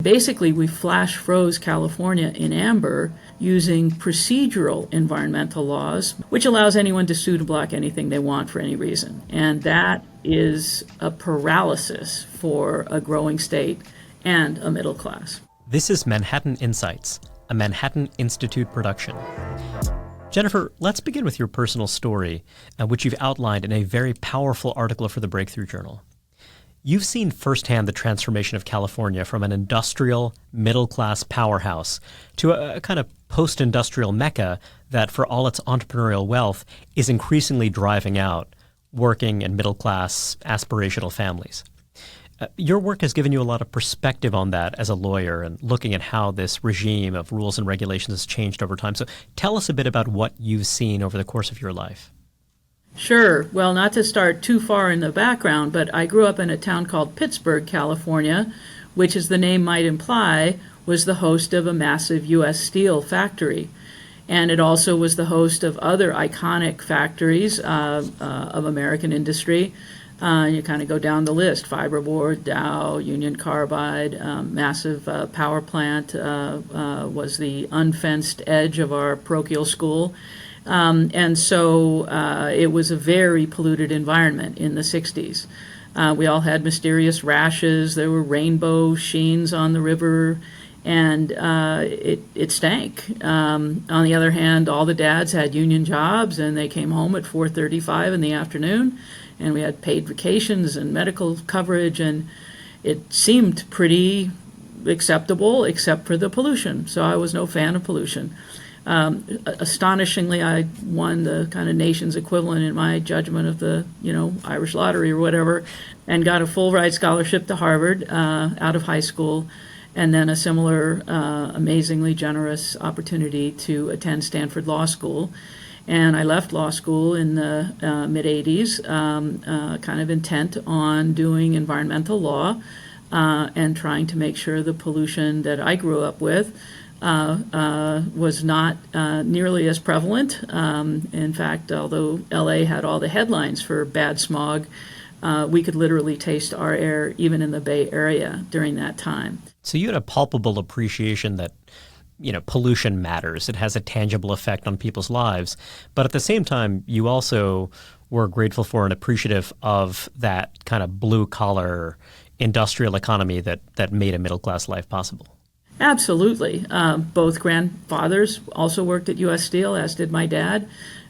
Basically, we flash froze California in amber using procedural environmental laws, which allows anyone to sue to block anything they want for any reason. And that is a paralysis for a growing state and a middle class. This is Manhattan Insights, a Manhattan Institute production. Jennifer, let's begin with your personal story, which you've outlined in a very powerful article for the Breakthrough Journal. You've seen firsthand the transformation of California from an industrial, middle-class powerhouse to a kind of post-industrial mecca that, for all its entrepreneurial wealth, is increasingly driving out working and middle-class aspirational families. Your work has given you a lot of perspective on that as a lawyer and looking at how this regime of rules and regulations has changed over time. So tell us a bit about what you've seen over the course of your life. Sure. Well, not to start too far in the background, but I grew up in a town called Pittsburgh, California, which, as the name might imply, was the host of a massive U.S. steel factory. And it also was the host of other iconic factories of American industry. You kind of go down the list: Fiberboard, Dow, Union Carbide, massive power plant was the unfenced edge of our parochial school. And so it was a very polluted environment in the 60s. We all had mysterious rashes. There were rainbow sheens on the river, and it stank. On the other hand, all the dads had union jobs, and they came home at 4:35 in the afternoon, and we had paid vacations and medical coverage, and it seemed pretty acceptable except for the pollution. So I was no fan of pollution. Astonishingly, I won the kind of nation's equivalent in my judgment of the, Irish lottery or whatever, and got a full ride scholarship to Harvard out of high school, and then a similar amazingly generous opportunity to attend Stanford Law School. And I left law school in the mid-'80s, kind of intent on doing environmental law and trying to make sure the pollution that I grew up with was not nearly as prevalent. In fact, although LA had all the headlines for bad smog, we could literally taste our air even in the Bay Area during that time. So you had a palpable appreciation that, pollution matters. It has a tangible effect on people's lives. But at the same time, you also were grateful for and appreciative of that kind of blue-collar industrial economy that made a middle-class life possible. Absolutely. Both grandfathers also worked at U.S. Steel, as did my dad.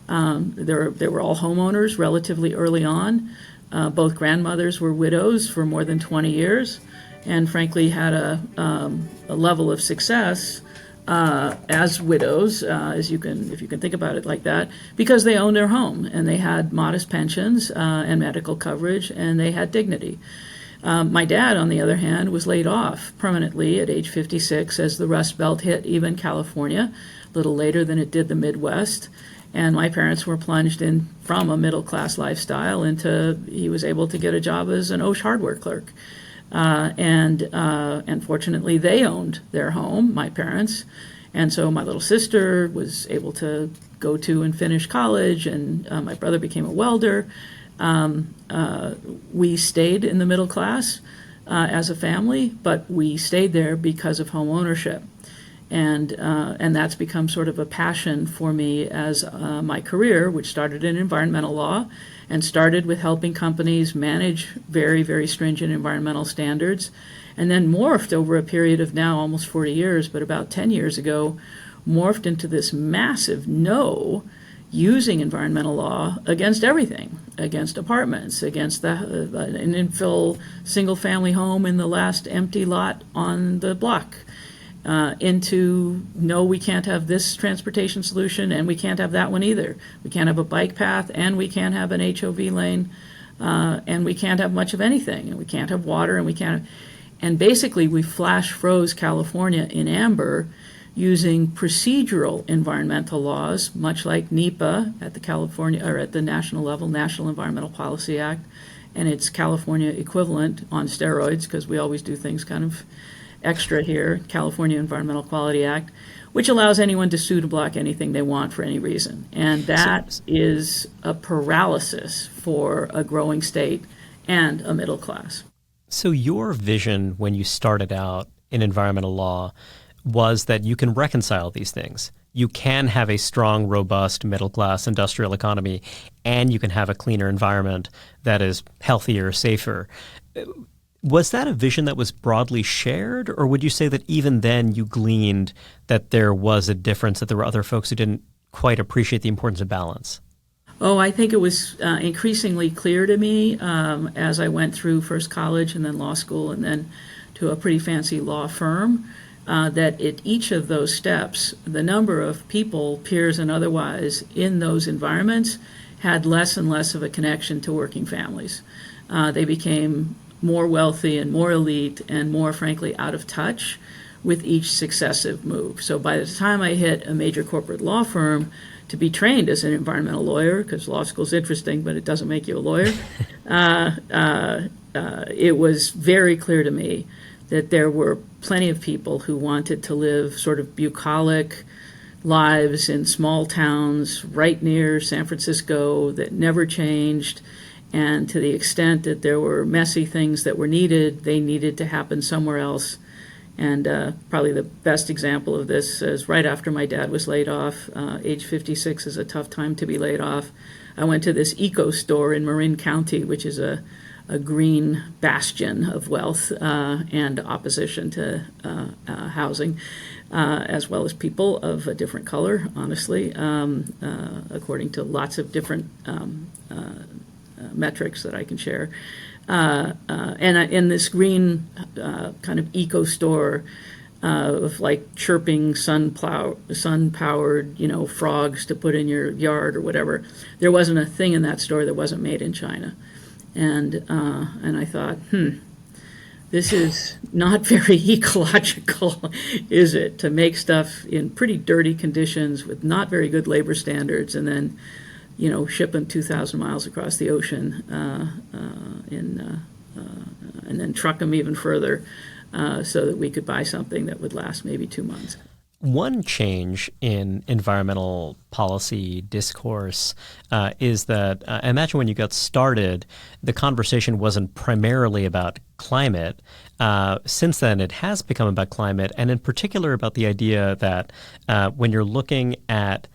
They were all homeowners relatively early on. Both grandmothers were widows for more than 20 years, and frankly had a level of success as widows, if you can think about it like that, because they owned their home and they had modest pensions and medical coverage, and they had dignity. My dad, on the other hand, was laid off permanently at age 56 as the Rust Belt hit even California, a little later than it did the Midwest. And my parents were plunged in from a middle-class lifestyle into, he was able to get a job as an Osh hardware clerk. And fortunately, they owned their home, my parents. And so my little sister was able to go to and finish college, and my brother became a welder. We stayed in the middle class as a family, but we stayed there because of home ownership. And that's become sort of a passion for me as my career, which started in environmental law and started with helping companies manage very, very stringent environmental standards, and then morphed over a period of now almost 40 years, but about 10 years ago, morphed into this massive no using environmental law against everything, against apartments, against an infill single-family home in the last empty lot on the block, into no, we can't have this transportation solution, and we can't have that one either. We can't have a bike path, and we can't have an HOV lane, and we can't have much of anything, and we can't have water, and we can't. And basically, we flash froze California in amber using procedural environmental laws, much like NEPA at the California or at the national level, National Environmental Policy Act, and its California equivalent on steroids, because we always do things kind of extra here, California Environmental Quality Act, which allows anyone to sue to block anything they want for any reason. And that is a paralysis for a growing state and a middle class. So your vision when you started out in environmental law was that you can reconcile these things. You can have a strong, robust, middle-class industrial economy, and you can have a cleaner environment that is healthier, safer. Was that a vision that was broadly shared, or would you say that even then you gleaned that there was a difference, that there were other folks who didn't quite appreciate the importance of balance? Oh, I think it was increasingly clear to me as I went through first college and then law school and then to a pretty fancy law firm that at each of those steps, the number of people, peers and otherwise, in those environments had less and less of a connection to working families. They became more wealthy and more elite and more, frankly, out of touch with each successive move. So by the time I hit a major corporate law firm to be trained as an environmental lawyer, because law school's interesting, but it doesn't make you a lawyer, it was very clear to me that there were plenty of people who wanted to live sort of bucolic lives in small towns right near San Francisco that never changed. And to the extent that there were messy things that were needed, they needed to happen somewhere else. And probably the best example of this is right after my dad was laid off. Age 56 is a tough time to be laid off. I went to this eco store in Marin County, which is a green bastion of wealth and opposition to housing, as well as people of a different color, honestly, according to lots of different metrics that I can share. And in this green kind of eco store of like chirping sun-powered, frogs to put in your yard or whatever, there wasn't a thing in that store that wasn't made in China. And I thought, this is not very ecological, is it, to make stuff in pretty dirty conditions with not very good labor standards and then ship them 2,000 miles across the ocean and then truck them even further so that we could buy something that would last maybe 2 months. One change in environmental policy discourse is that I imagine when you got started, the conversation wasn't primarily about climate. Since then, it has become about climate, and in particular about the idea that when you're looking at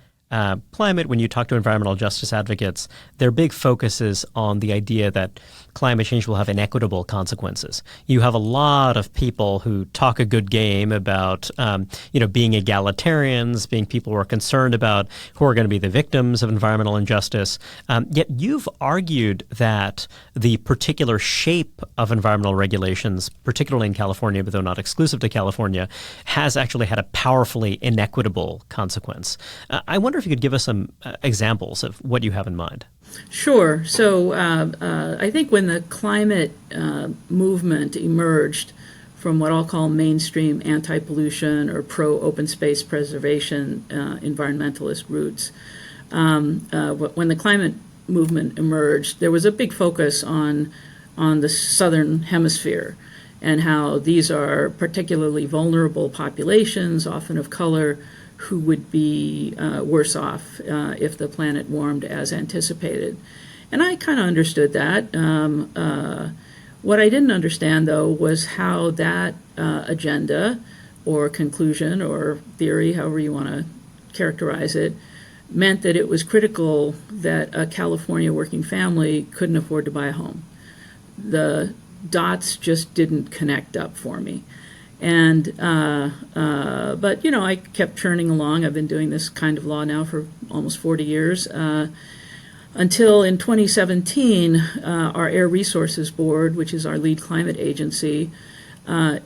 climate, when you talk to environmental justice advocates, their big focus is on the idea that climate change will have inequitable consequences. You have a lot of people who talk a good game about, being egalitarians, being people who are concerned about who are going to be the victims of environmental injustice. Yet you've argued that the particular shape of environmental regulations, particularly in California, but though not exclusive to California, has actually had a powerfully inequitable consequence. I wonder if you could give us some examples of what you have in mind. Sure. So I think when the climate movement emerged from what I'll call mainstream anti-pollution or pro-open space preservation environmentalist roots, when the climate movement emerged, there was a big focus on the southern hemisphere and how these are particularly vulnerable populations, often of color, who would be worse off if the planet warmed as anticipated. And I kind of understood that. What I didn't understand, though, was how that agenda or conclusion or theory, however you want to characterize it, meant that it was critical that a California working family couldn't afford to buy a home. The dots just didn't connect up for me. And but I kept churning along. I've been doing this kind of law now for almost 40 years. Until in 2017, our Air Resources Board, which is our lead climate agency,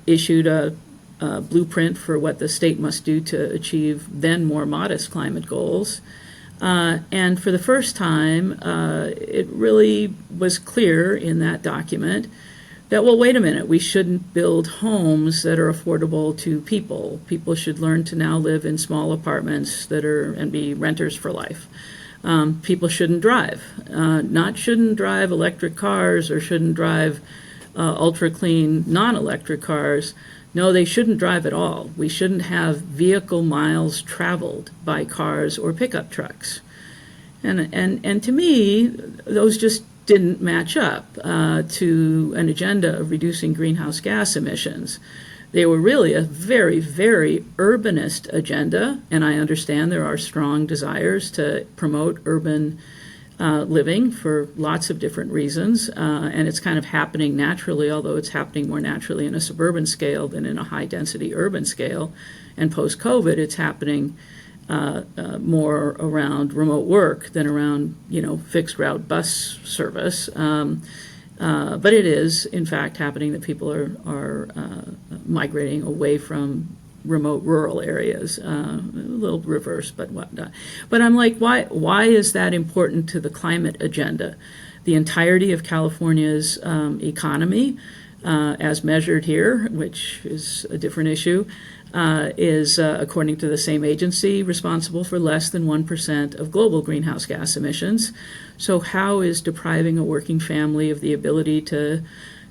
issued a blueprint for what the state must do to achieve then more modest climate goals. And for the first time, it really was clear in that document that, well, wait a minute, we shouldn't build homes that are affordable to people. People should learn to now live in small apartments and be renters for life. People shouldn't drive. Shouldn't drive electric cars or shouldn't drive ultra-clean non-electric cars. No, they shouldn't drive at all. We shouldn't have vehicle miles traveled by cars or pickup trucks. And to me, those just didn't match up to an agenda of reducing greenhouse gas emissions. They were really a very, very urbanist agenda, and I understand there are strong desires to promote urban living for lots of different reasons, and it's kind of happening naturally, although it's happening more naturally in a suburban scale than in a high-density urban scale. And post-COVID, it's happening more around remote work than around, fixed route bus service. But it is, in fact, happening that people are migrating away from remote rural areas, a little reverse, but whatnot. But I'm like, why is that important to the climate agenda? The entirety of California's economy, as measured here, which is a different issue, is, according to the same agency, responsible for less than 1% of global greenhouse gas emissions. So how is depriving a working family of the ability to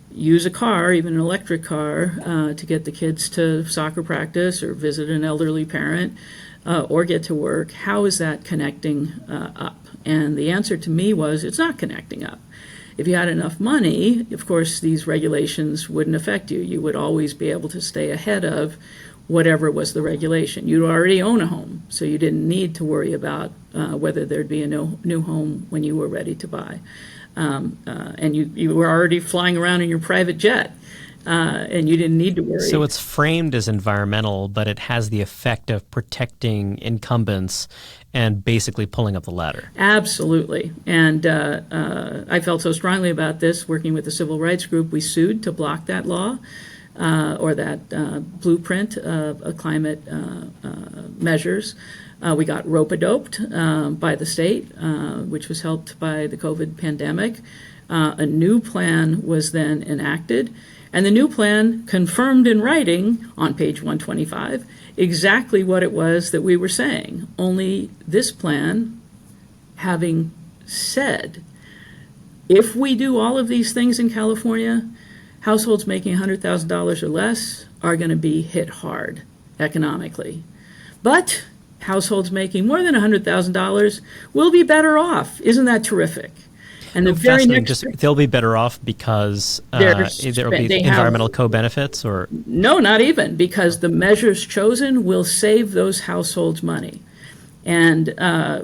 use a car, even an electric car, to get the kids to soccer practice or visit an elderly parent or get to work, how is that connecting up? And the answer to me was, it's not connecting up. If you had enough money, of course, these regulations wouldn't affect you. You would always be able to stay ahead of whatever was the regulation. You already own a home, so you didn't need to worry about whether there'd be a new home when you were ready to buy. And you were already flying around in your private jet, and you didn't need to worry. So it's framed as environmental, but it has the effect of protecting incumbents and basically pulling up the ladder. Absolutely. And I felt so strongly about this, working with the civil rights group, we sued to block that law. Or that blueprint of climate measures. We got rope-a-doped by the state, which was helped by the COVID pandemic. A new plan was then enacted, and the new plan confirmed in writing on page 125 exactly what it was that we were saying, only this plan having said, if we do all of these things in California, households making $100,000 or less are going to be hit hard economically. But households making more than $100,000 will be better off. Isn't that terrific? And the very next, they'll be better off because there will be environmental co-benefits, or no, not even, because the measures chosen will save those households money, and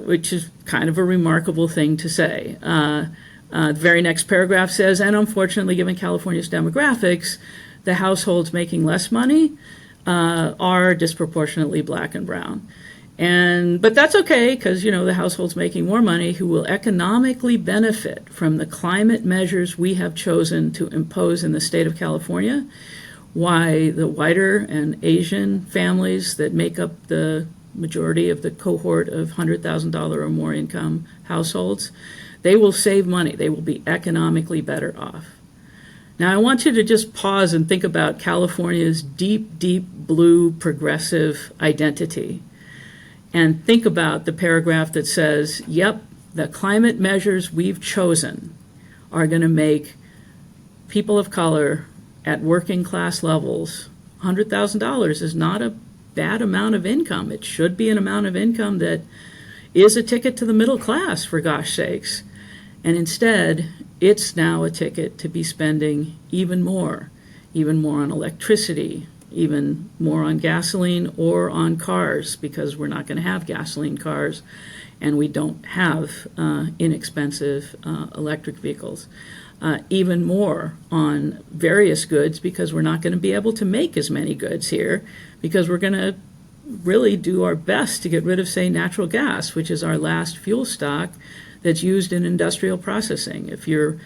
which is kind of a remarkable thing to say. The very next paragraph says, and unfortunately, given California's demographics, the households making less money are disproportionately black and brown. But that's okay, because, the households making more money who will economically benefit from the climate measures we have chosen to impose in the state of California, why the whiter and Asian families that make up the majority of the cohort of $100,000 or more income households, they will save money. They will be economically better off. Now, I want you to just pause and think about California's deep, deep blue progressive identity. And think about the paragraph that says, yep, the climate measures we've chosen are going to make people of color at working class levels, $100,000 is not a bad amount of income. It should be an amount of income that is a ticket to the middle class, for gosh sakes. And instead, it's now a ticket to be spending even more on electricity, even more on gasoline or on cars, because we're not going to have gasoline cars and we don't have inexpensive electric vehicles. Even more on various goods, because we're not going to be able to make as many goods here, because we're going to really do our best to get rid of, say, natural gas, which is our last fuel stock that's used in industrial processing. If you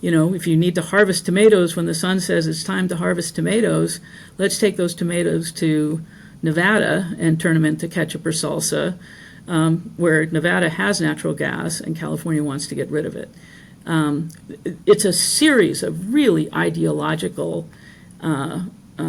need to harvest tomatoes when the sun says it's time to harvest tomatoes, let's take those tomatoes to Nevada and turn them into ketchup or salsa, where Nevada has natural gas and California wants to get rid of it. It's a series of really ideological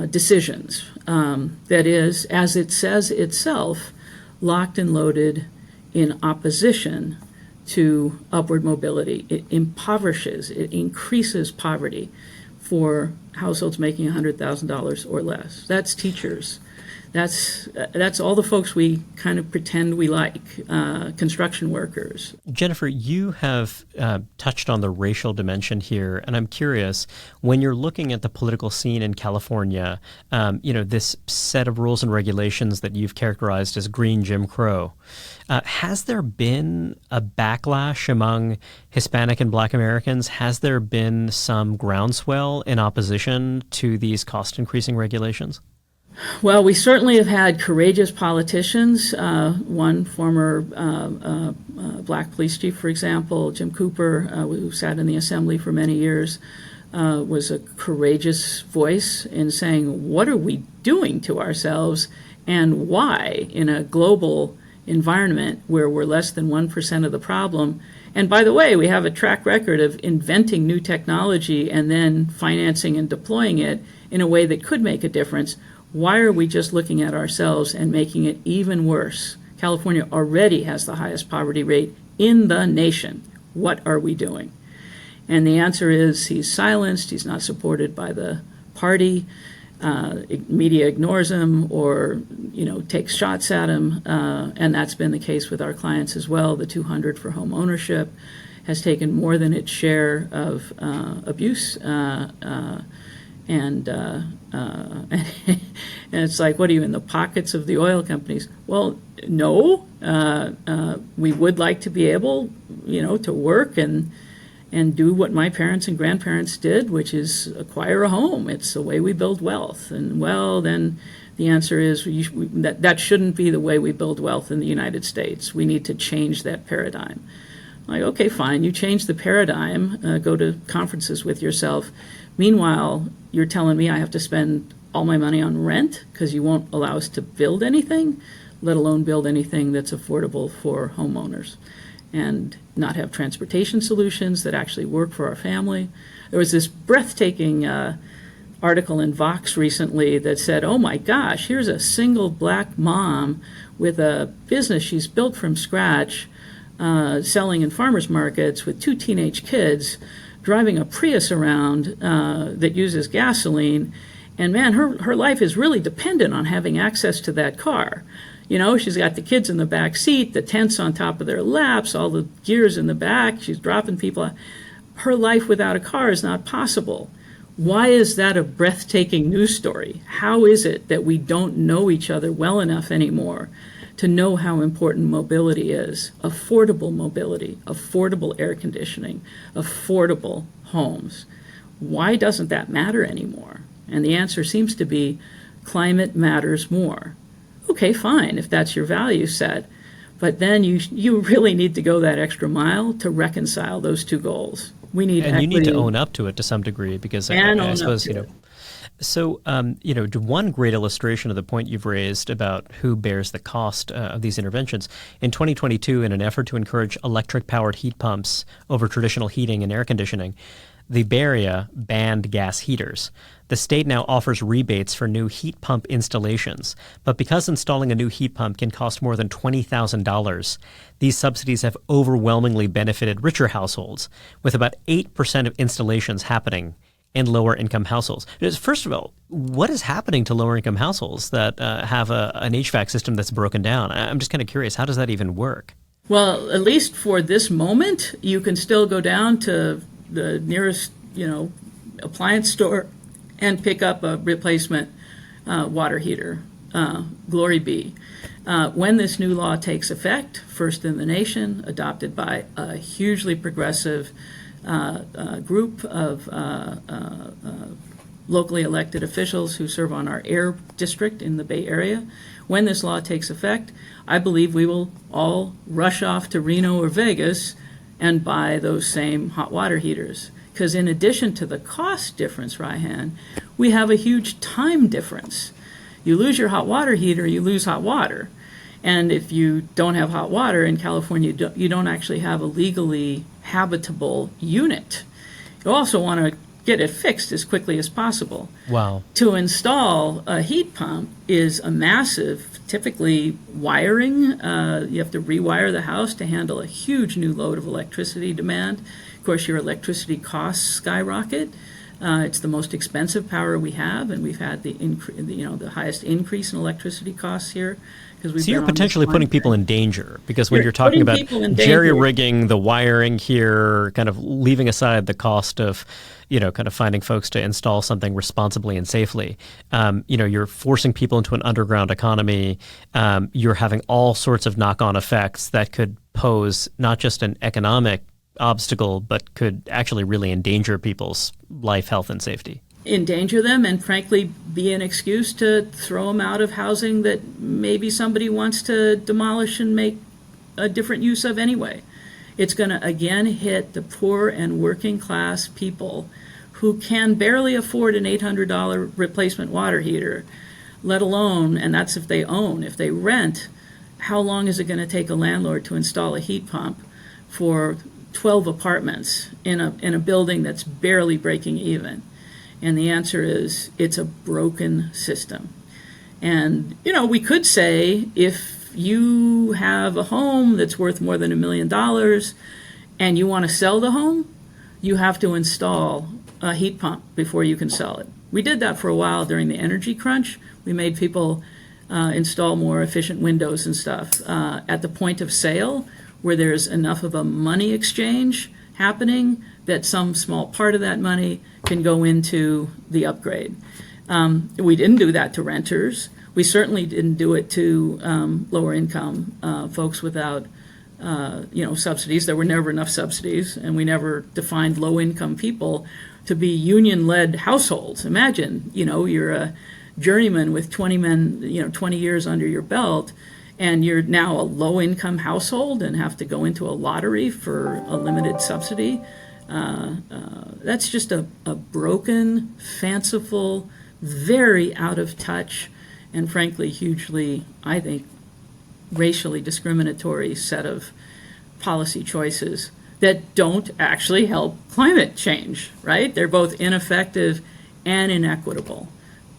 decisions that is, as it says itself, locked and loaded in opposition to upward mobility. It impoverishes, it increases poverty for households making $100,000 or less. That's teachers. That's all the folks we kind of pretend we like, construction workers. Jennifer, you have touched on the racial dimension here, and I'm curious, when you're looking at the political scene in California, this set of rules and regulations that you've characterized as green Jim Crow, has there been a backlash among Hispanic and Black Americans? Has there been some groundswell in opposition to these cost-increasing regulations? Well, we certainly have had courageous politicians. One former black police chief, for example, Jim Cooper, who sat in the assembly for many years, was a courageous voice in saying, what are we doing to ourselves and why in a global environment where we're less than 1% of the problem? And by the way, we have a track record of inventing new technology and then financing and deploying it in a way that could make a difference. Why are we just looking at ourselves and making it even worse? California already has the highest poverty rate in the nation. What are we doing? And the answer is he's silenced, he's not supported by the party, media ignores him or, takes shots at him, and that's been the case with our clients as well. The 200 for home ownership has taken more than its share of abuse, and it's like, what are you, in the pockets of the oil companies? Well, no. We would like to be able, to work and do what my parents and grandparents did, which is acquire a home. It's the way we build wealth. And, well, then the answer is that shouldn't be the way we build wealth in the United States. We need to change that paradigm. Like, okay, fine, you change the paradigm, go to conferences with yourself. Meanwhile, you're telling me I have to spend all my money on rent because you won't allow us to build anything, let alone build anything that's affordable for homeowners, and not have transportation solutions that actually work for our family. There was this breathtaking article in Vox recently that said, oh my gosh, here's a single black mom with a business she's built from scratch, selling in farmers markets with 2 teenage kids, driving a Prius around that uses gasoline, and man, her life is really dependent on having access to that car. She's got the kids in the back seat, the tents on top of their laps, all the gears in the back, she's dropping people. Her life without a car is not possible. Why is that a breathtaking news story? How is it that we don't know each other well enough anymore to know how important mobility is? Affordable mobility, affordable air conditioning, affordable homes. Why doesn't that matter anymore? And the answer seems to be climate matters more. Okay, fine, if that's your value set, but then you really need to go that extra mile to reconcile those two goals. We need and equity. You need to own up to it to some degree, because I suppose, So, one great illustration of the point you've raised about who bears the cost of these interventions, in 2022, in an effort to encourage electric-powered heat pumps over traditional heating and air conditioning, the Bay Area banned gas heaters. The state now offers rebates for new heat pump installations, but because installing a new heat pump can cost more than $20,000, these subsidies have overwhelmingly benefited richer households, with about 8% of installations happening in lower-income households. First of all, what is happening to lower-income households that have an HVAC system that's broken down? I'm just kind of curious, how does that even work? Well, at least for this moment, you can still go down to the nearest, appliance store and pick up a replacement water heater. Glory be. When this new law takes effect, first in the nation, adopted by a hugely progressive group of locally elected officials who serve on our air district in the Bay Area, when this law takes effect, I believe we will all rush off to Reno or Vegas and buy those same hot water heaters. Because in addition to the cost difference, Reihan, we have a huge time difference. You lose your hot water heater, you lose hot water. And if you don't have hot water in California, you don't actually have a legally habitable unit. You also want to get it fixed as quickly as possible. Wow. To install a heat pump is a massive, typically wiring. You have to rewire the house to handle a huge new load of electricity demand. Of course, your electricity costs skyrocket. It's the most expensive power we have, and we've had the highest increase in electricity costs here. So you're potentially putting people in danger, because when you're talking putting about people in danger. jerry-rigging the wiring here, kind of leaving aside the cost of, kind of finding folks to install something responsibly and safely, you're forcing people into an underground economy. You're having all sorts of knock-on effects that could pose not just an economic obstacle, but could actually really endanger people's life, health, and safety. Endanger them, and frankly be an excuse to throw them out of housing that maybe somebody wants to demolish and make a different use of anyway. It's going to again hit the poor and working class people who can barely afford an $800 replacement water heater, let alone, and that's if they own. If they rent, how long is it going to take a landlord to install a heat pump for 12 apartments in a building that's barely breaking even? And the answer is, it's a broken system. And, we could say, if you have a home that's worth more than $1 million and you want to sell the home, you have to install a heat pump before you can sell it. We did that for a while during the energy crunch. We made people install more efficient windows and stuff. At the point of sale, where there's enough of a money exchange happening that some small part of that money can go into the upgrade. We didn't do that to renters. We certainly didn't do it to lower income folks without subsidies. There were never enough subsidies, and we never defined low income people to be union-led households. Imagine, you're a journeyman with 20 years under your belt, and you're now a low-income household and have to go into a lottery for a limited subsidy. That's just a broken, fanciful, very out of touch, and frankly hugely, I think, racially discriminatory set of policy choices that don't actually help climate change, right? They're both ineffective and inequitable.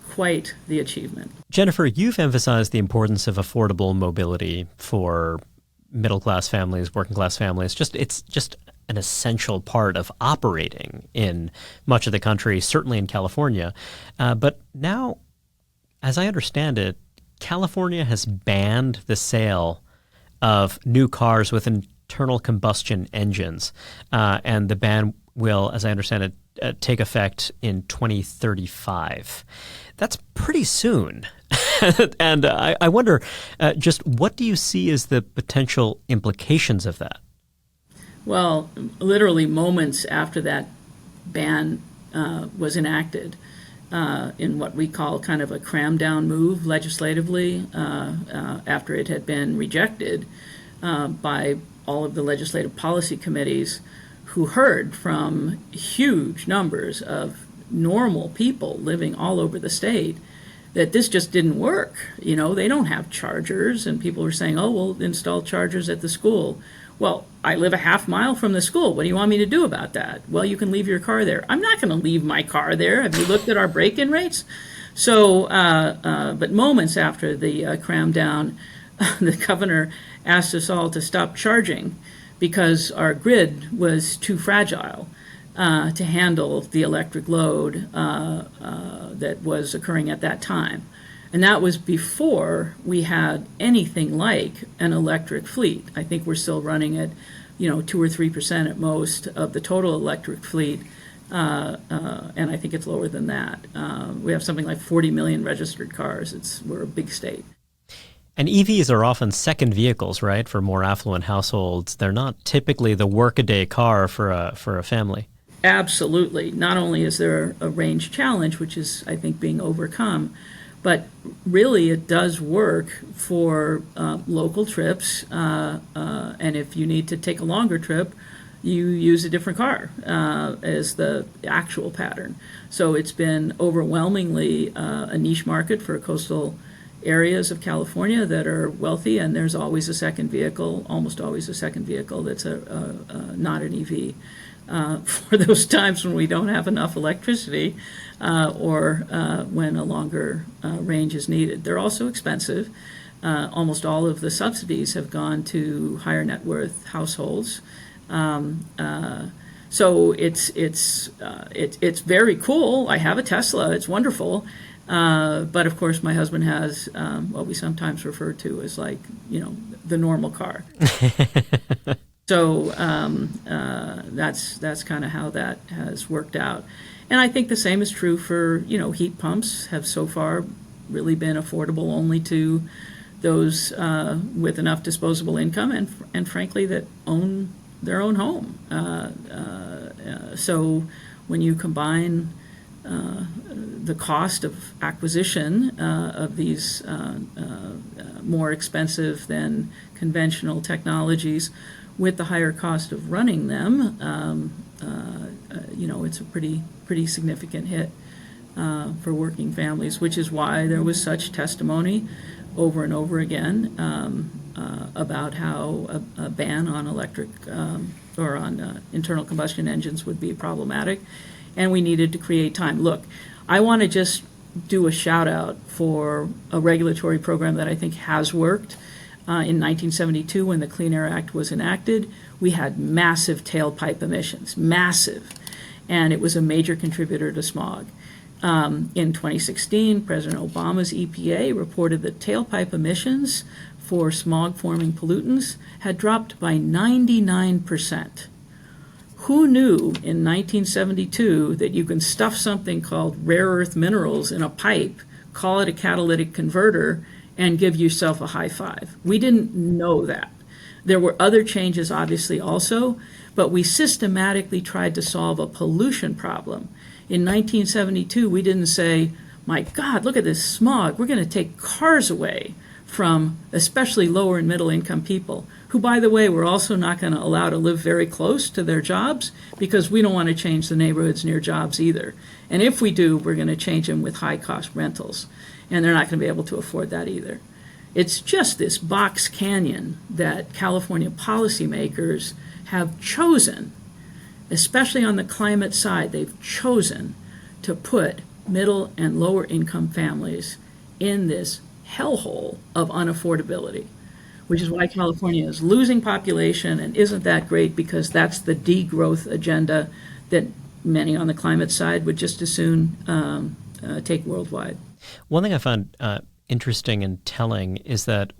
Quite the achievement. Jennifer, you've emphasized the importance of affordable mobility for middle-class families, working-class families. It's just an essential part of operating in much of the country, certainly in California. But now, as I understand it, California has banned the sale of new cars with internal combustion engines. And the ban will, as I understand it, take effect in 2035. That's pretty soon. And I wonder, just what do you see as the potential implications of that? Well, literally moments after that ban was enacted, in what we call kind of a cram down move legislatively, after it had been rejected by all of the legislative policy committees, who heard from huge numbers of normal people living all over the state that this just didn't work. They don't have chargers, and people were saying, oh, we'll install chargers at the school. Well, I live a half mile from the school. What do you want me to do about that? Well, you can leave your car there. I'm not going to leave my car there. Have you looked at our break-in rates? So, but moments after the cram down, the governor asked us all to stop charging because our grid was too fragile to handle the electric load that was occurring at that time. And that was before we had anything like an electric fleet. I think we're still running at, 2 or 3% at most of the total electric fleet, and I think it's lower than that. We have something like 40 million registered cars. We're a big state. And EVs are often second vehicles, right, for more affluent households. They're not typically the workaday car for a family. Absolutely. Not only is there a range challenge, which is, I think, being overcome, but really it does work for local trips, and if you need to take a longer trip, you use a different car as the actual pattern. So it's been overwhelmingly a niche market for coastal areas of California that are wealthy, and there's always a second vehicle, almost always a second vehicle that's not an EV. For those times when we don't have enough electricity or when a longer range is needed. They're also expensive. Almost all of the subsidies have gone to higher net worth households. So it's very cool. I have a Tesla. It's wonderful. But of course, my husband has what we sometimes refer to as like, the normal car. So that's kind of how that has worked out. And I think the same is true for, heat pumps have so far really been affordable only to those with enough disposable income and frankly, that own their own home. So when you combine the cost of acquisition of these more expensive than conventional technologies with the higher cost of running them, it's a pretty significant hit for working families, which is why there was such testimony over and over again about how a ban on electric or on internal combustion engines would be problematic, and we needed to create time. Look, I want to just do a shout out for a regulatory program that I think has worked. In 1972, when the Clean Air Act was enacted, we had massive tailpipe emissions, massive, and it was a major contributor to smog. In 2016, President Obama's EPA reported that tailpipe emissions for smog-forming pollutants had dropped by 99%. Who knew in 1972 that you can stuff something called rare earth minerals in a pipe, call it a catalytic converter, and give yourself a high five? We didn't know that. There were other changes, obviously, also, but we systematically tried to solve a pollution problem. In 1972, we didn't say, my God, look at this smog. We're going to take cars away from especially lower and middle income people, who, by the way, we're also not going to allow to live very close to their jobs because we don't want to change the neighborhoods near jobs either. And if we do, we're going to change them with high cost rentals, and they're not going to be able to afford that either. It's just this box canyon that California policymakers have chosen, especially on the climate side. They've chosen to put middle and lower income families in this hellhole of unaffordability, which is why California is losing population. And isn't that great? Because that's the degrowth agenda that many on the climate side would just as soon take worldwide. One thing I found interesting and telling is that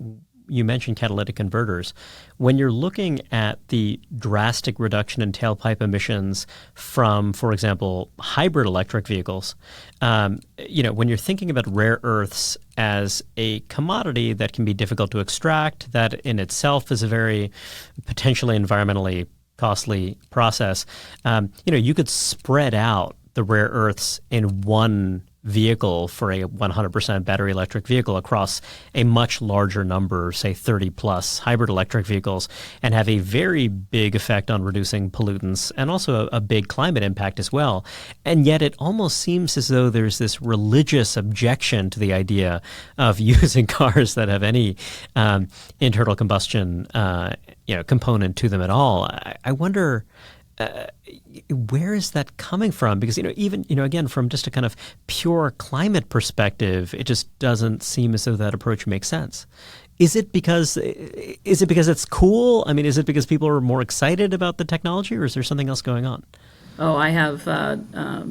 you mentioned catalytic converters. When you're looking at the drastic reduction in tailpipe emissions from, for example, hybrid electric vehicles, when you're thinking about rare earths as a commodity that can be difficult to extract, that in itself is a very potentially environmentally costly process, you could spread out the rare earths in one vehicle for a 100% battery electric vehicle across a much larger number, say 30 plus hybrid electric vehicles, and have a very big effect on reducing pollutants and also a big climate impact as well. And yet it almost seems as though there's this religious objection to the idea of using cars that have any internal combustion component to them at all. I wonder, where is that coming from? Because, even again, from just a kind of pure climate perspective, it just doesn't seem as though that approach makes sense. Is it because it's cool? I mean, is it because people are more excited about the technology, or is there something else going on? Oh, I have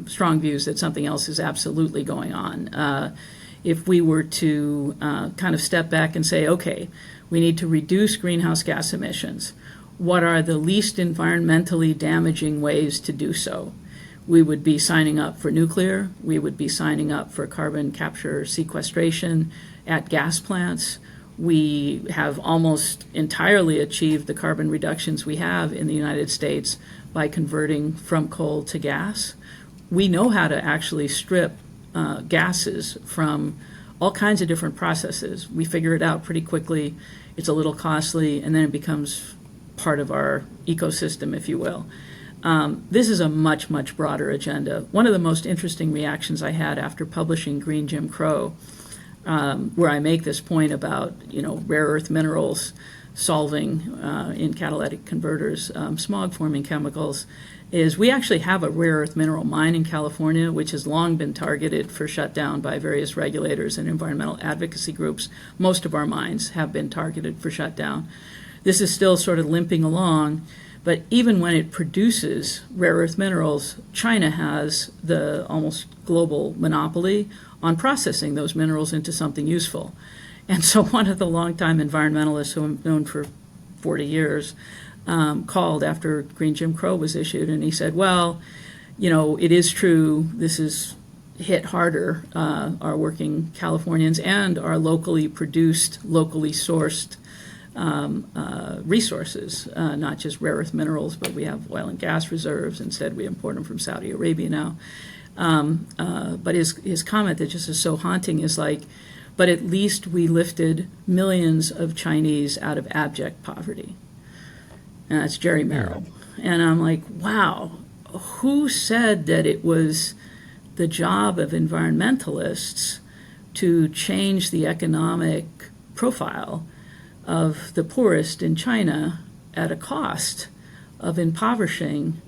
strong views that something else is absolutely going on. If we were to kind of step back and say, okay, we need to reduce greenhouse gas emissions, what are the least environmentally damaging ways to do so? We would be signing up for nuclear. We would be signing up for carbon capture sequestration at gas plants. We have almost entirely achieved the carbon reductions we have in the United States by converting from coal to gas. We know how to actually strip gases from all kinds of different processes. We figure it out pretty quickly. It's a little costly, and then it becomes part of our ecosystem, if you will. This is a much, much broader agenda. One of the most interesting reactions I had after publishing Green Jim Crow, where I make this point about, rare earth minerals solving in catalytic converters smog-forming chemicals, is we actually have a rare earth mineral mine in California, which has long been targeted for shutdown by various regulators and environmental advocacy groups. Most of our mines have been targeted for shutdown. This is still sort of limping along, But even when it produces rare earth minerals, China has the almost global monopoly on processing those minerals into something useful. And so one of the longtime environmentalists who I've known for 40 years called after Green Jim Crow was issued, and he said, well, it is true, this is hit harder our working Californians and our locally produced, locally sourced resources, not just rare earth minerals, but we have oil and gas reserves. Instead, we import them from Saudi Arabia now. But his comment that just is so haunting is like, but at least we lifted millions of Chinese out of abject poverty. And that's Jerry Merrill. And I'm like, wow, who said that it was the job of environmentalists to change the economic profile of the poorest in China at a cost of impoverishing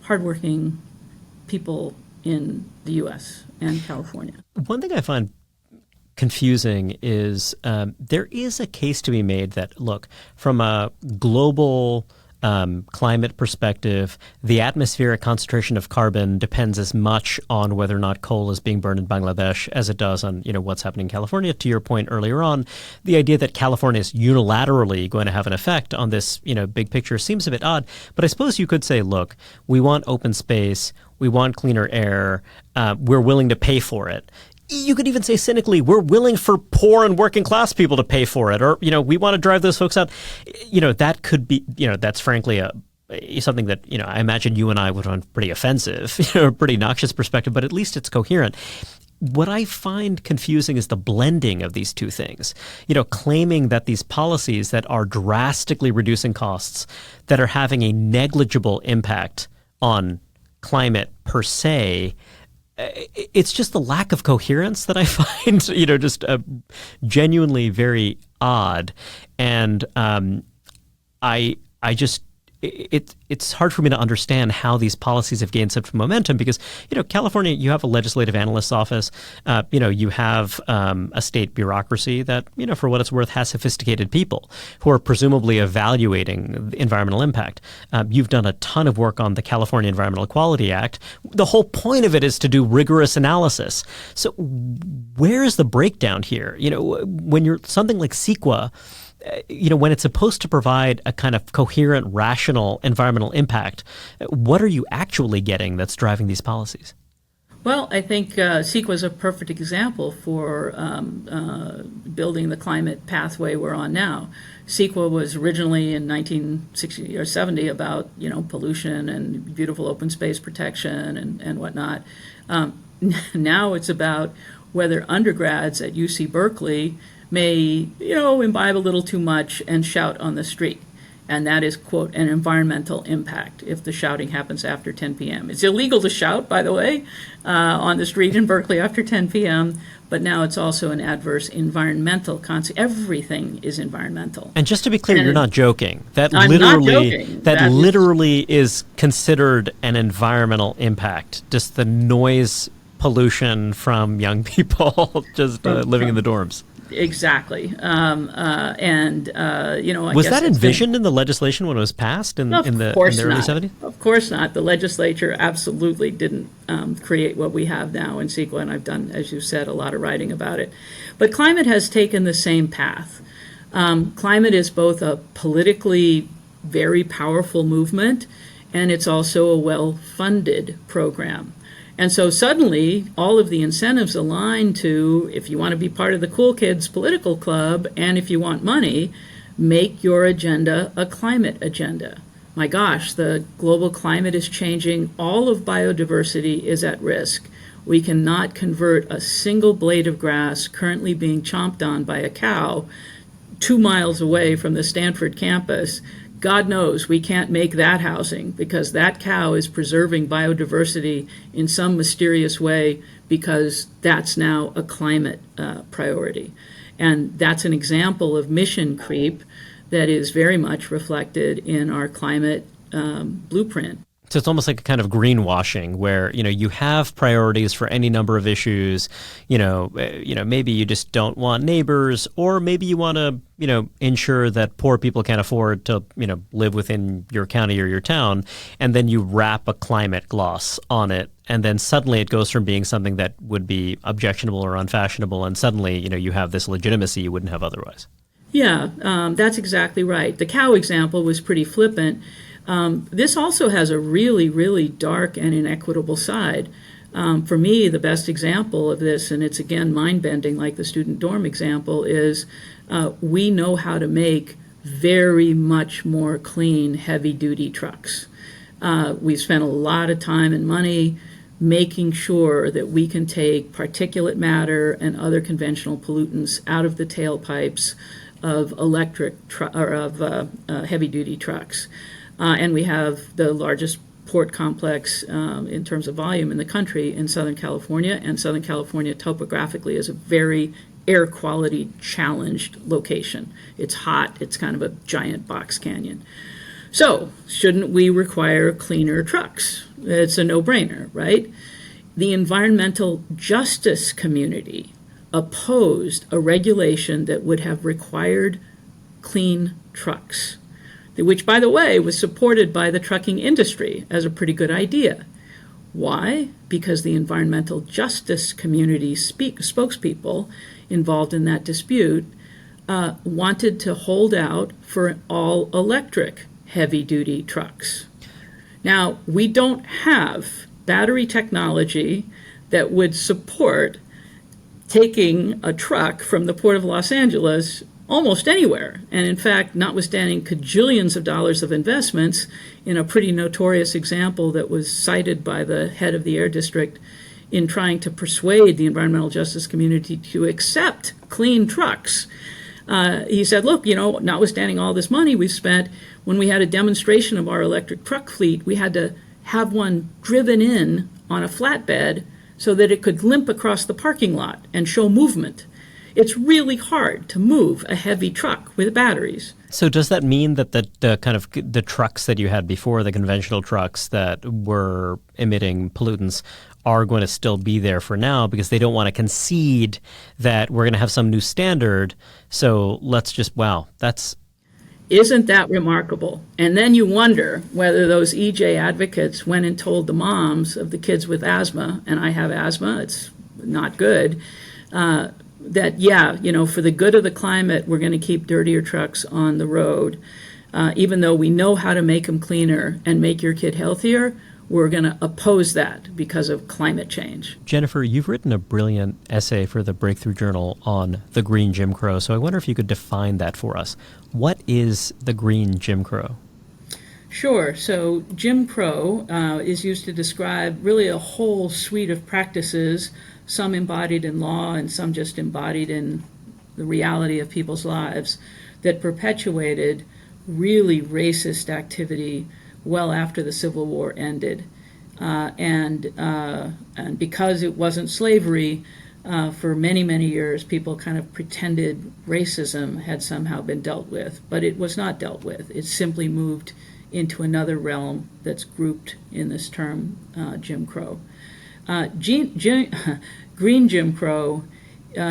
hardworking people in the U.S. and California? One thing I find confusing is there is a case to be made that, look, from a global climate perspective, the atmospheric concentration of carbon depends as much on whether or not coal is being burned in Bangladesh as it does on, what's happening in California. To your point earlier on, the idea that California is unilaterally going to have an effect on this, big picture seems a bit odd. But I suppose you could say, look, we want open space, we want cleaner air, we're willing to pay for it. You could even say cynically, we're willing for poor and working class people to pay for it, or, we want to drive those folks out. That could be, that's frankly something that, I imagine you and I would find pretty offensive, a pretty noxious perspective, but at least it's coherent. What I find confusing is the blending of these two things, claiming that these policies that are drastically reducing costs, that are having a negligible impact on climate per se, it's just the lack of coherence that I find, just genuinely very odd. And it's hard for me to understand how these policies have gained such momentum because, California, you have a legislative analyst's office, you have a state bureaucracy that, for what it's worth, has sophisticated people who are presumably evaluating environmental impact. You've done a ton of work on the California Environmental Quality Act. The whole point of it is to do rigorous analysis. So where is the breakdown here? When you're something like CEQA, when it's supposed to provide a kind of coherent, rational environmental impact, what are you actually getting that's driving these policies? Well, I think CEQA is a perfect example for building the climate pathway we're on now. CEQA was originally in 1960 or 70 about, pollution and beautiful open space protection and whatnot. Now it's about whether undergrads at UC Berkeley may, imbibe a little too much and shout on the street. And that is, quote, an environmental impact if the shouting happens after 10 p.m. It's illegal to shout, by the way, on the street in Berkeley after 10 p.m., but now it's also an adverse environmental consequence. Everything is environmental. And just to be clear, you're not joking. That I'm literally, not joking. That literally is considered an environmental impact, just the noise pollution from young people just living in the dorms. Exactly. I was guess that envisioned in the legislation when it was passed in the early 70s? Of course not. The legislature absolutely didn't create what we have now in CEQA, and I've done, as you said, a lot of writing about it. But climate has taken the same path. Climate is both a politically very powerful movement, and it's also a well-funded program. And so suddenly, all of the incentives align to, if you want to be part of the cool kids political club, and if you want money, make your agenda a climate agenda. My gosh, the global climate is changing. All of biodiversity is at risk. We cannot convert a single blade of grass currently being chomped on by a cow 2 miles away from the Stanford campus. God knows we can't make that housing because that cow is preserving biodiversity in some mysterious way because that's now a climate priority. And that's an example of mission creep that is very much reflected in our climate blueprint. So it's almost like a kind of greenwashing where, you have priorities for any number of issues. Maybe you just don't want neighbors, or maybe you want to, ensure that poor people can't afford to, live within your county or your town. And then you wrap a climate gloss on it. And then suddenly it goes from being something that would be objectionable or unfashionable. And suddenly, you have this legitimacy you wouldn't have otherwise. Yeah, that's exactly right. The cow example was pretty flippant. This also has a really, really dark and inequitable side. For me, the best example of this, and it's again mind-bending like the student dorm example, is we know how to make very much more clean heavy-duty trucks. We've spent a lot of time and money making sure that we can take particulate matter and other conventional pollutants out of the tailpipes of heavy-duty trucks. And we have the largest port complex in terms of volume in the country in Southern California, and Southern California topographically is a very air quality challenged location. It's hot, it's kind of a giant box canyon. So, shouldn't we require cleaner trucks? It's a no-brainer, right? The environmental justice community opposed a regulation that would have required clean trucks, which, by the way, was supported by the trucking industry as a pretty good idea. Why? Because the environmental justice community spokespeople involved in that dispute wanted to hold out for all-electric heavy-duty trucks. Now, we don't have battery technology that would support taking a truck from the Port of Los Angeles almost anywhere. And in fact, notwithstanding cajillions of dollars of investments in a pretty notorious example that was cited by the head of the Air District in trying to persuade the environmental justice community to accept clean trucks. He said, look, notwithstanding all this money we've spent, when we had a demonstration of our electric truck fleet, we had to have one driven in on a flatbed so that it could limp across the parking lot and show movement. It's really hard to move a heavy truck with batteries. So does that mean that the trucks that you had before, the conventional trucks that were emitting pollutants, are going to still be there for now because they don't want to concede that we're going to have some new standard? So let's just, Isn't that remarkable? And then you wonder whether those EJ advocates went and told the moms of the kids with asthma, and I have asthma, it's not good, that, for the good of the climate, we're going to keep dirtier trucks on the road. Even though we know how to make them cleaner and make your kid healthier, we're going to oppose that because of climate change. Jennifer, you've written a brilliant essay for the Breakthrough Journal on the Green Jim Crow, so I wonder if you could define that for us. What is the Green Jim Crow? Sure. So Jim Crow is used to describe really a whole suite of practices, some embodied in law and some just embodied in the reality of people's lives, that perpetuated really racist activity well after the Civil War ended. And because it wasn't slavery, for many, many years, people kind of pretended racism had somehow been dealt with, but it was not dealt with. It simply moved into another realm that's grouped in this term, Jim Crow. Green Jim Crow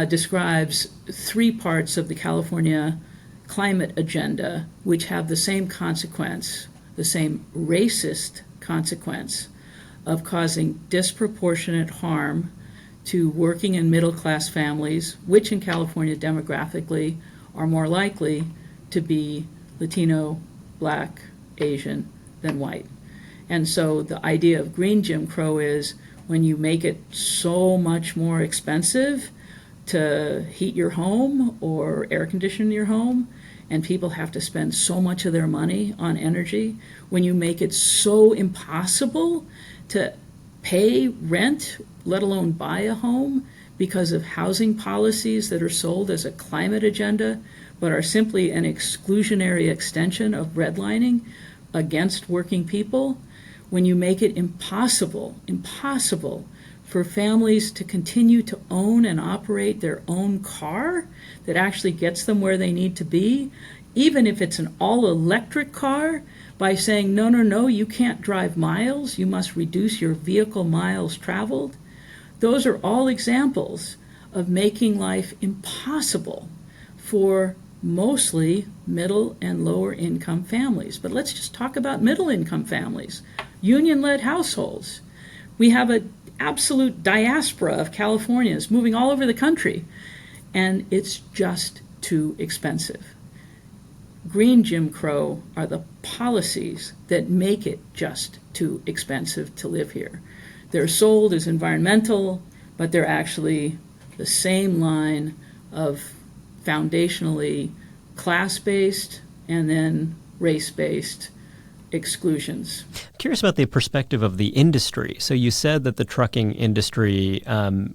describes three parts of the California climate agenda, which have the same consequence, the same racist consequence of causing disproportionate harm to working and middle-class families, which in California demographically are more likely to be Latino, Black, Asian than white. And so the idea of Green Jim Crow is when you make it so much more expensive to heat your home or air condition your home, and people have to spend so much of their money on energy, when you make it so impossible to pay rent, let alone buy a home, because of housing policies that are sold as a climate agenda, but are simply an exclusionary extension of redlining against working people, when you make it impossible for families to continue to own and operate their own car that actually gets them where they need to be, even if it's an all-electric car, by saying, no, no, no, you can't drive miles, you must reduce your vehicle miles traveled. Those are all examples of making life impossible for mostly middle and lower income families. But let's just talk about middle income families, union-led households. We have an absolute diaspora of Californians moving all over the country, and it's just too expensive. Green Jim Crow are the policies that make it just too expensive to live here. They're sold as environmental, but they're actually the same line of foundationally class-based and then race-based exclusions. Curious about the perspective of the industry. So you said that the trucking industry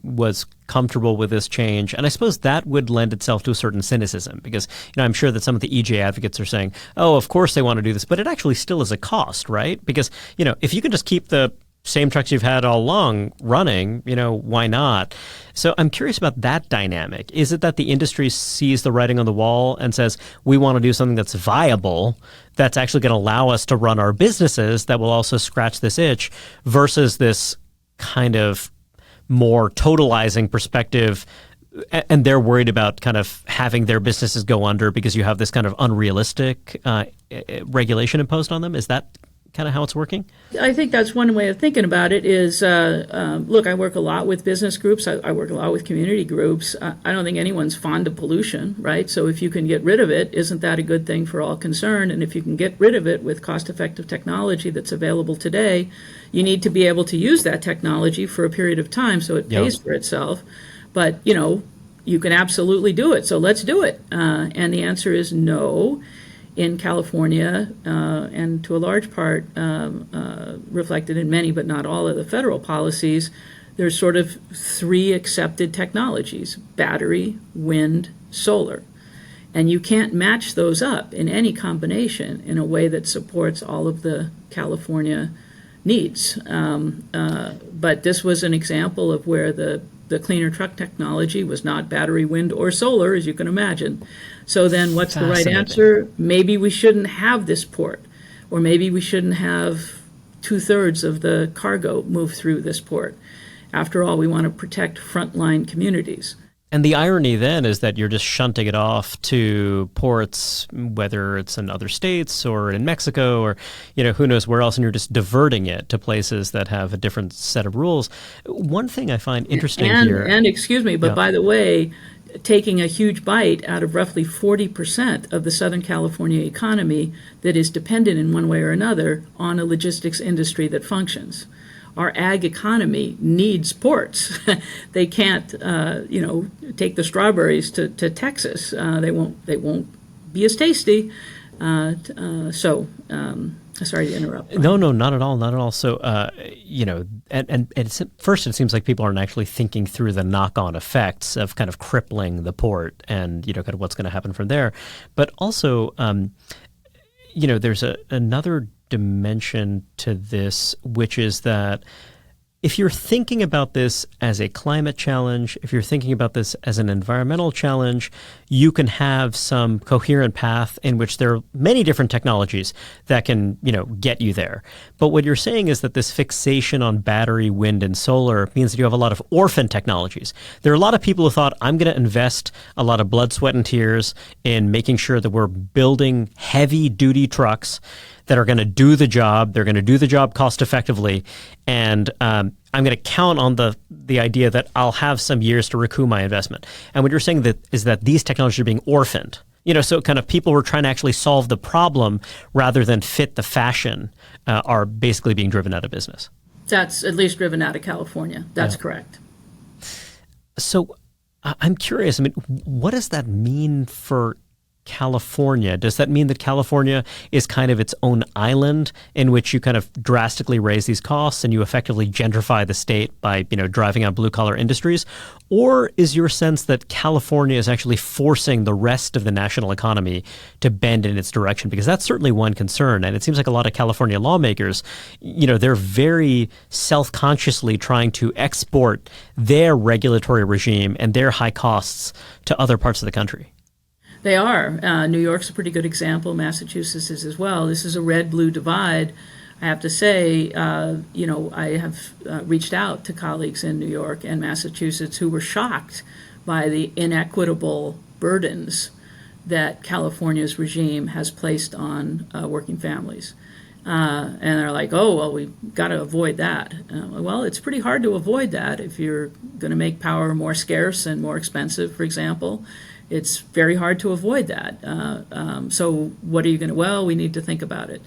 was comfortable with this change, and I suppose that would lend itself to a certain cynicism because I'm sure that some of the EJ advocates are saying, oh, of course they want to do this, but it actually still is a cost, right? Because if you can just keep the same trucks you've had all along running, why not? So I'm curious about that dynamic. Is it that the industry sees the writing on the wall and says, we want to do something that's viable, that's actually going to allow us to run our businesses, that will also scratch this itch, versus this kind of more totalizing perspective, and they're worried about kind of having their businesses go under because you have this kind of unrealistic regulation imposed on them? Is that kind of how it's working? I think that's one way of thinking about it is, look, I work a lot with business groups. I work a lot with community groups. I don't think anyone's fond of pollution, right? So if you can get rid of it, isn't that a good thing for all concerned? And if you can get rid of it with cost-effective technology that's available today, you need to be able to use that technology for a period of time so it pays for itself. But, you can absolutely do it. So let's do it. And the answer is no. In California, and to a large part reflected in many but not all of the federal policies, there's sort of three accepted technologies: battery, wind, solar. And you can't match those up in any combination in a way that supports all of the California needs. But this was an example of where the cleaner truck technology was not battery, wind, or solar, as you can imagine. So then what's the right answer? Maybe we shouldn't have this port, or maybe we shouldn't have 2/3 of the cargo move through this port. After all, we want to protect frontline communities. And the irony then is that you're just shunting it off to ports, whether it's in other states or in Mexico or, who knows where else, and you're just diverting it to places that have a different set of rules. One thing I find interesting here... And excuse me, but by the way, taking a huge bite out of roughly 40% of the Southern California economy that is dependent in one way or another on a logistics industry that functions. Our ag economy needs ports. They can't, take the strawberries to Texas. They won't be as tasty. Sorry to interrupt. No, not at all, not at all. So, and first it seems like people aren't actually thinking through the knock-on effects of kind of crippling the port and, kind of what's going to happen from there. But also, there's another dimension to this, which is that if you're thinking about this as a climate challenge, if you're thinking about this as an environmental challenge, you can have some coherent path in which there are many different technologies that can, get you there. But what you're saying is that this fixation on battery, wind, and solar means that you have a lot of orphan technologies. There are a lot of people who thought, I'm going to invest a lot of blood, sweat, and tears in making sure that we're building heavy-duty trucks that are going to do the job. They're going to do the job cost effectively. And I'm going to count on the idea that I'll have some years to recoup my investment. And what you're saying is that these technologies are being orphaned. So kind of people who are trying to actually solve the problem rather than fit the fashion are basically being driven out of business. That's at least driven out of California. That's correct. So I'm curious, what does that mean for California? Does that mean that California is kind of its own island in which you kind of drastically raise these costs and you effectively gentrify the state by, driving out blue-collar industries? Or is your sense that California is actually forcing the rest of the national economy to bend in its direction? Because that's certainly one concern. And it seems like a lot of California lawmakers, they're very self-consciously trying to export their regulatory regime and their high costs to other parts of the country. They are. New York's a pretty good example. Massachusetts is as well. This is a red-blue divide. I have to say, I have reached out to colleagues in New York and Massachusetts who were shocked by the inequitable burdens that California's regime has placed on working families. And they're like, oh, well, we've got to avoid that. Well, it's pretty hard to avoid that if you're going to make power more scarce and more expensive, for example. It's very hard to avoid that. So what are you going to, well, we need to think about it.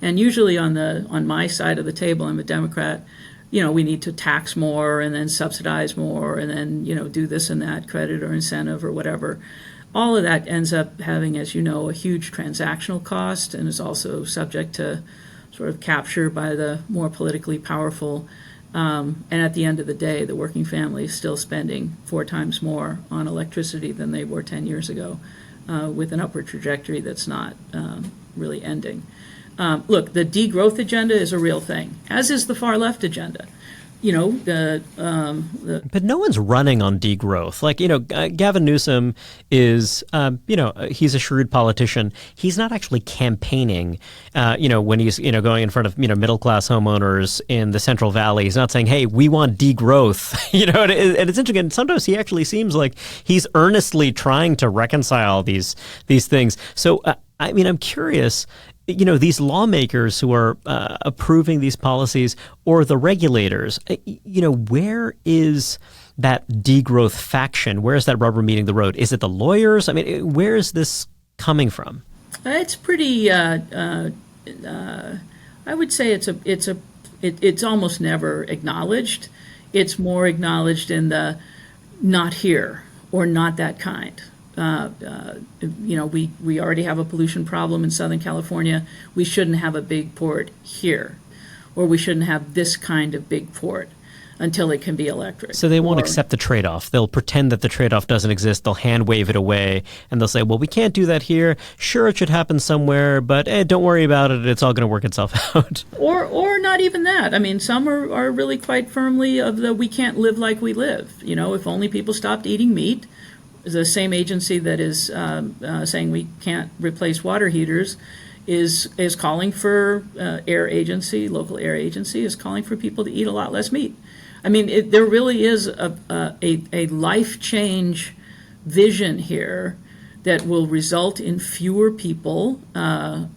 And usually on my side of the table, I'm a Democrat, we need to tax more and then subsidize more and then, do this and that, credit or incentive or whatever. All of that ends up having, as you know, a huge transactional cost and is also subject to sort of capture by the more politically powerful. And at the end of the day, the working family is still spending 4 times more on electricity than they were 10 years ago, with an upward trajectory that's not really ending. Look, the degrowth agenda is a real thing, as is the far left agenda. But no one's running on degrowth. Like, Gavin Newsom is, he's a shrewd politician. He's not actually campaigning, when he's, going in front of, middle-class homeowners in the Central Valley. He's not saying, hey, we want degrowth, and it's interesting. And sometimes he actually seems like he's earnestly trying to reconcile these things. So, I'm curious, these lawmakers who are approving these policies or the regulators, where is that degrowth faction? Where is that rubber meeting the road? Is it the lawyers? Where is this coming from? It's pretty, I would say it's almost never acknowledged. It's more acknowledged in the not here or not that kind. We already have a pollution problem in Southern California. We shouldn't have a big port here, or we shouldn't have this kind of big port until it can be electric. So they won't accept the trade-off. They'll pretend that the trade-off doesn't exist. They'll hand wave it away, and they'll say, well, we can't do that here. Sure, it should happen somewhere, but don't worry about it. It's all going to work itself out. Or not even that. some are really quite firmly of the we can't live like we live. If only people stopped eating meat. The same agency that is saying we can't replace water heaters is calling for local air agency is calling for people to eat a lot less meat. There really is a life change vision here that will result in fewer people, and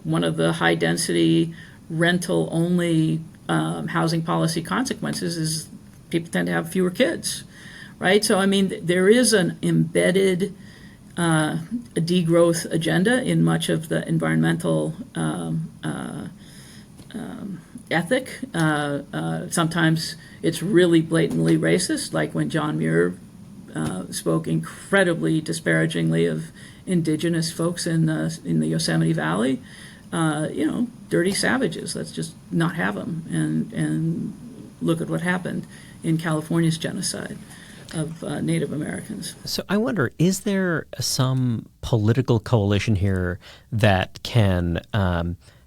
one of the high density rental only housing policy consequences is people tend to have fewer kids. Right, so there is an embedded degrowth agenda in much of the environmental ethic. Sometimes it's really blatantly racist, like when John Muir spoke incredibly disparagingly of indigenous folks in the Yosemite Valley. Dirty savages. Let's just not have them. And look at what happened in California's genocide of Native Americans. So I wonder, is there some political coalition here that can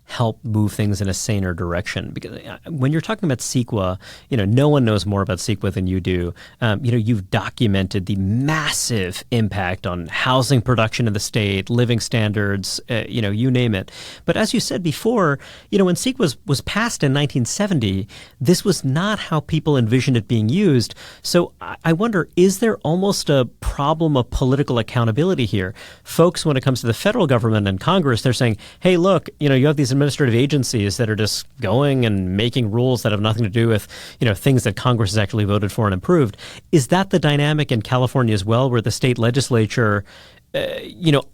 help move things in a saner direction? Because when you're talking about CEQA, no one knows more about CEQA than you do. You've documented the massive impact on housing production in the state, living standards, you name it. But as you said before, when CEQA was passed in 1970, this was not how people envisioned it being used. So I wonder, is there almost a problem of political accountability here? Folks, when it comes to the federal government and Congress, they're saying, hey, look, you have these administrative agencies that are just going and making rules that have nothing to do with, things that Congress has actually voted for and approved. Is that the dynamic in California as well, where the state legislature,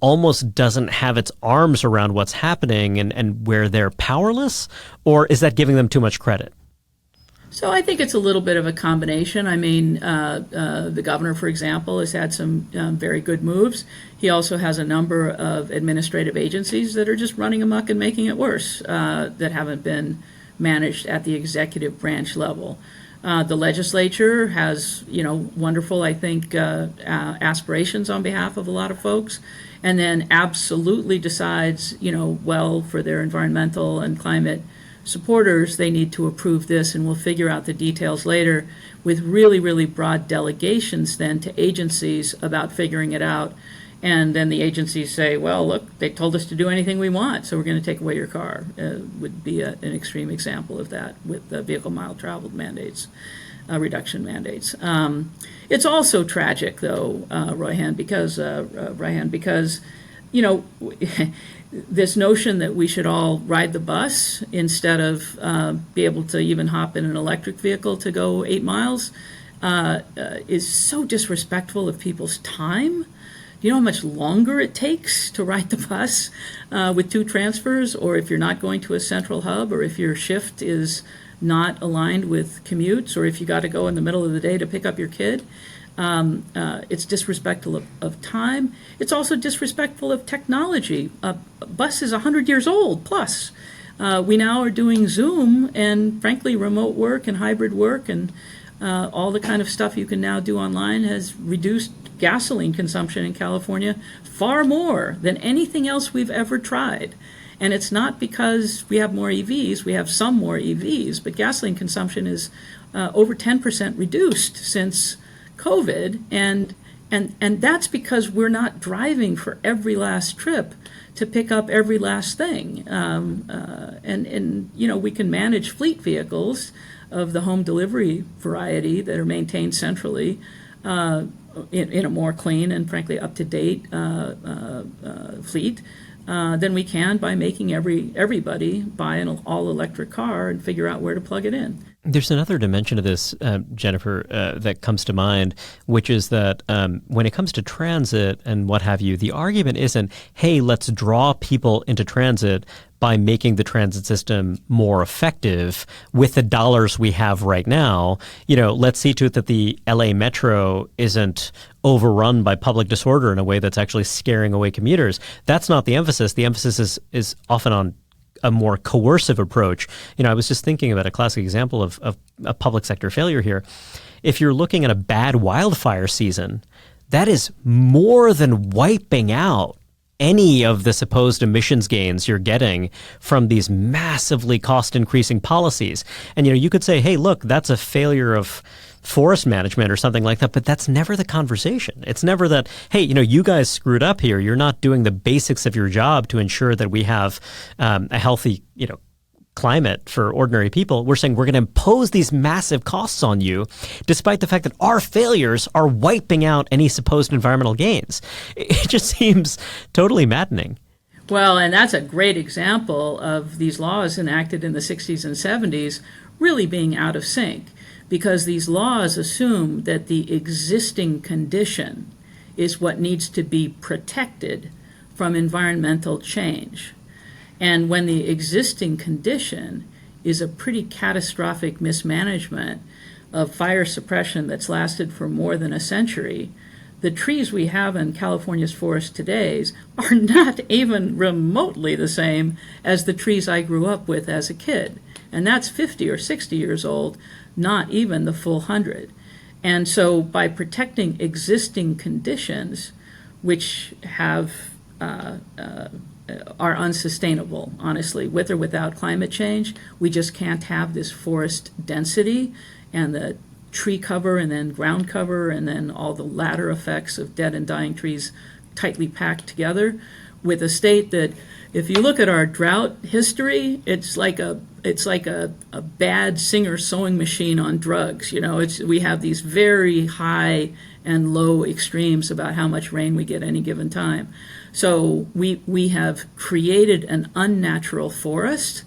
almost doesn't have its arms around what's happening and where they're powerless? Or is that giving them too much credit? So I think it's a little bit of a combination. The governor, for example, has had some very good moves. He also has a number of administrative agencies that are just running amok and making it worse, that haven't been managed at the executive branch level. The legislature has, wonderful, I think, aspirations on behalf of a lot of folks, and then absolutely decides, well, for their environmental and climate supporters, they need to approve this, and we'll figure out the details later, with really, really broad delegations then to agencies about figuring it out. And then the agencies say, well, look, they told us to do anything we want, so we're going to take away your car. Would be an extreme example of that with the vehicle mile traveled mandates, reduction mandates. It's also tragic, though, Reihan, because you know, this notion that we should all ride the bus instead of be able to even hop in an electric vehicle to go 8 miles is so disrespectful of people's time. Do you know how much longer it takes to ride the bus with 2 transfers, or if you're not going to a central hub, or if your shift is not aligned with commutes, or if you got to go in the middle of the day to pick up your kid? It's disrespectful of time. It's also disrespectful of technology. A bus is 100 years old plus. We now are doing Zoom and, frankly, remote work and hybrid work, and all the kind of stuff you can now do online has reduced gasoline consumption in California far more than anything else we've ever tried. And it's not because we have more EVs. We have some more EVs, but gasoline consumption is over 10% reduced since COVID, and that's because we're not driving for every last trip to pick up every last thing. And you know, we can manage fleet vehicles of the home delivery variety that are maintained centrally in a more clean and, frankly, up-to-date fleet than we can by making everybody buy an all-electric car and figure out where to plug it in. There's another dimension of this, Jennifer, that comes to mind, which is that when it comes to transit and what have you, the argument isn't, hey, let's draw people into transit by making the transit system more effective with the dollars we have right now. You know, let's see to it that the LA Metro isn't overrun by public disorder in a way that's actually scaring away commuters. That's not the emphasis. The emphasis is often on a more coercive approach. You know, I was just thinking about a classic example of a public sector failure here. If you're looking at a bad wildfire season, that is more than wiping out any of the supposed emissions gains you're getting from these massively cost-increasing policies. And, you know, you could say, hey, look, that's a failure of forest management or something like that, but that's never the conversation. It's never that, hey, you know, you guys screwed up here. You're not doing the basics of your job to ensure that we have a healthy, you know, climate for ordinary people. We're saying we're going to impose these massive costs on you, despite the fact that our failures are wiping out any supposed environmental gains. It just seems totally maddening. Well, and that's a great example of these laws enacted in the 60s and 70s really being out of sync, because these laws assume that the existing condition is what needs to be protected from environmental change. And when the existing condition is a pretty catastrophic mismanagement of fire suppression that's lasted for more than a century, the trees we have in California's forests today are not even remotely the same as the trees I grew up with as a kid. And that's 50 or 60 years old, not even the full 100. And so by protecting existing conditions, which have are unsustainable, honestly, with or without climate change. We just can't have this forest density and the tree cover and then ground cover and then all the ladder effects of dead and dying trees tightly packed together with a state that, if you look at our drought history, it's like a bad Singer sewing machine on drugs. You know, we have these very high and low extremes about how much rain we get any given time. So we have created an unnatural forest,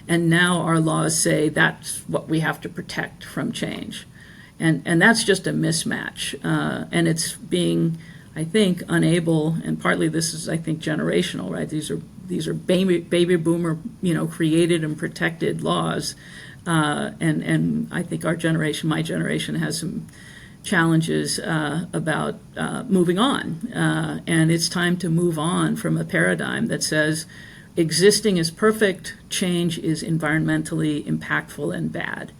and now our laws say that's what we have to protect from change. And that's just a mismatch. And it's being, I think, unable, and partly this is, I think, generational, right? These are baby boomer, you know, created and protected laws. And I think our generation, my generation, has some challenges about moving on. And it's time to move on from a paradigm that says existing is perfect, change is environmentally impactful and bad.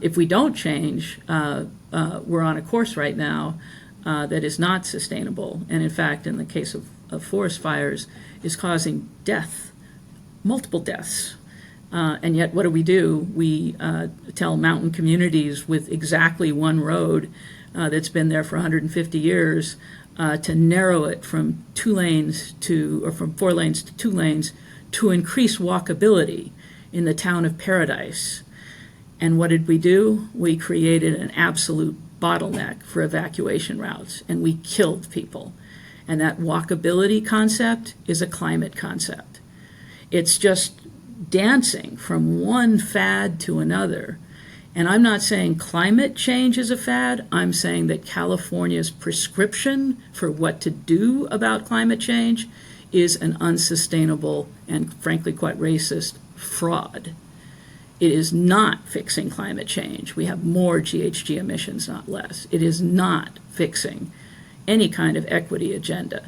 If we don't change, we're on a course right now that is not sustainable. And in fact, in the case of forest fires, is causing death, multiple deaths, And yet, what do? We tell mountain communities with exactly one road that's been there for 150 years to narrow it from 2 lanes or from 4 lanes to 2 lanes to increase walkability in the town of Paradise. And what did we do? We created an absolute bottleneck for evacuation routes, and we killed people. And that walkability concept is a climate concept. It's just dancing from one fad to another. And I'm not saying climate change is a fad. I'm saying that California's prescription for what to do about climate change is an unsustainable and frankly quite racist fraud. It is not fixing climate change. We have more GHG emissions, not less. It is not fixing any kind of equity agenda.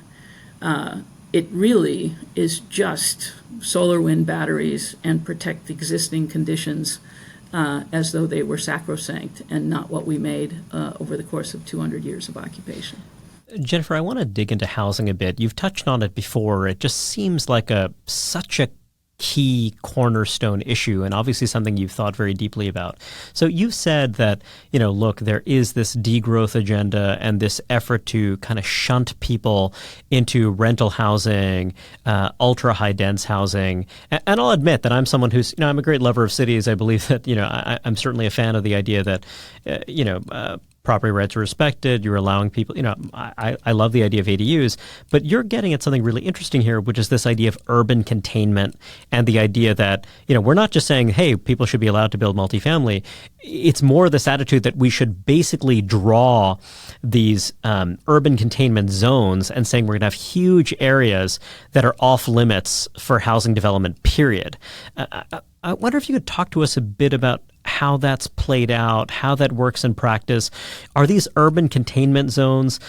It really is just solar wind batteries and protect existing conditions as though they were sacrosanct and not what we made over the course of 200 years of occupation. Jennifer, I want to dig into housing a bit. You've touched on it before. It just seems like such a key cornerstone issue, and obviously something you've thought very deeply about. So you've said that, look, there is this degrowth agenda and this effort to kind of shunt people into rental housing, ultra high dense housing. And I'll admit that I'm someone who's, I'm a great lover of cities. I believe that, I'm certainly a fan of the idea that, property rights are respected. You're allowing people, I love the idea of ADUs, but you're getting at something really interesting here, which is this idea of urban containment and the idea that, we're not just saying, hey, people should be allowed to build multifamily. It's more this attitude that we should basically draw these urban containment zones and saying we're going to have huge areas that are off limits for housing development, period. I wonder if you could talk to us a bit about how that's played out, how that works in practice. Are these urban containment zones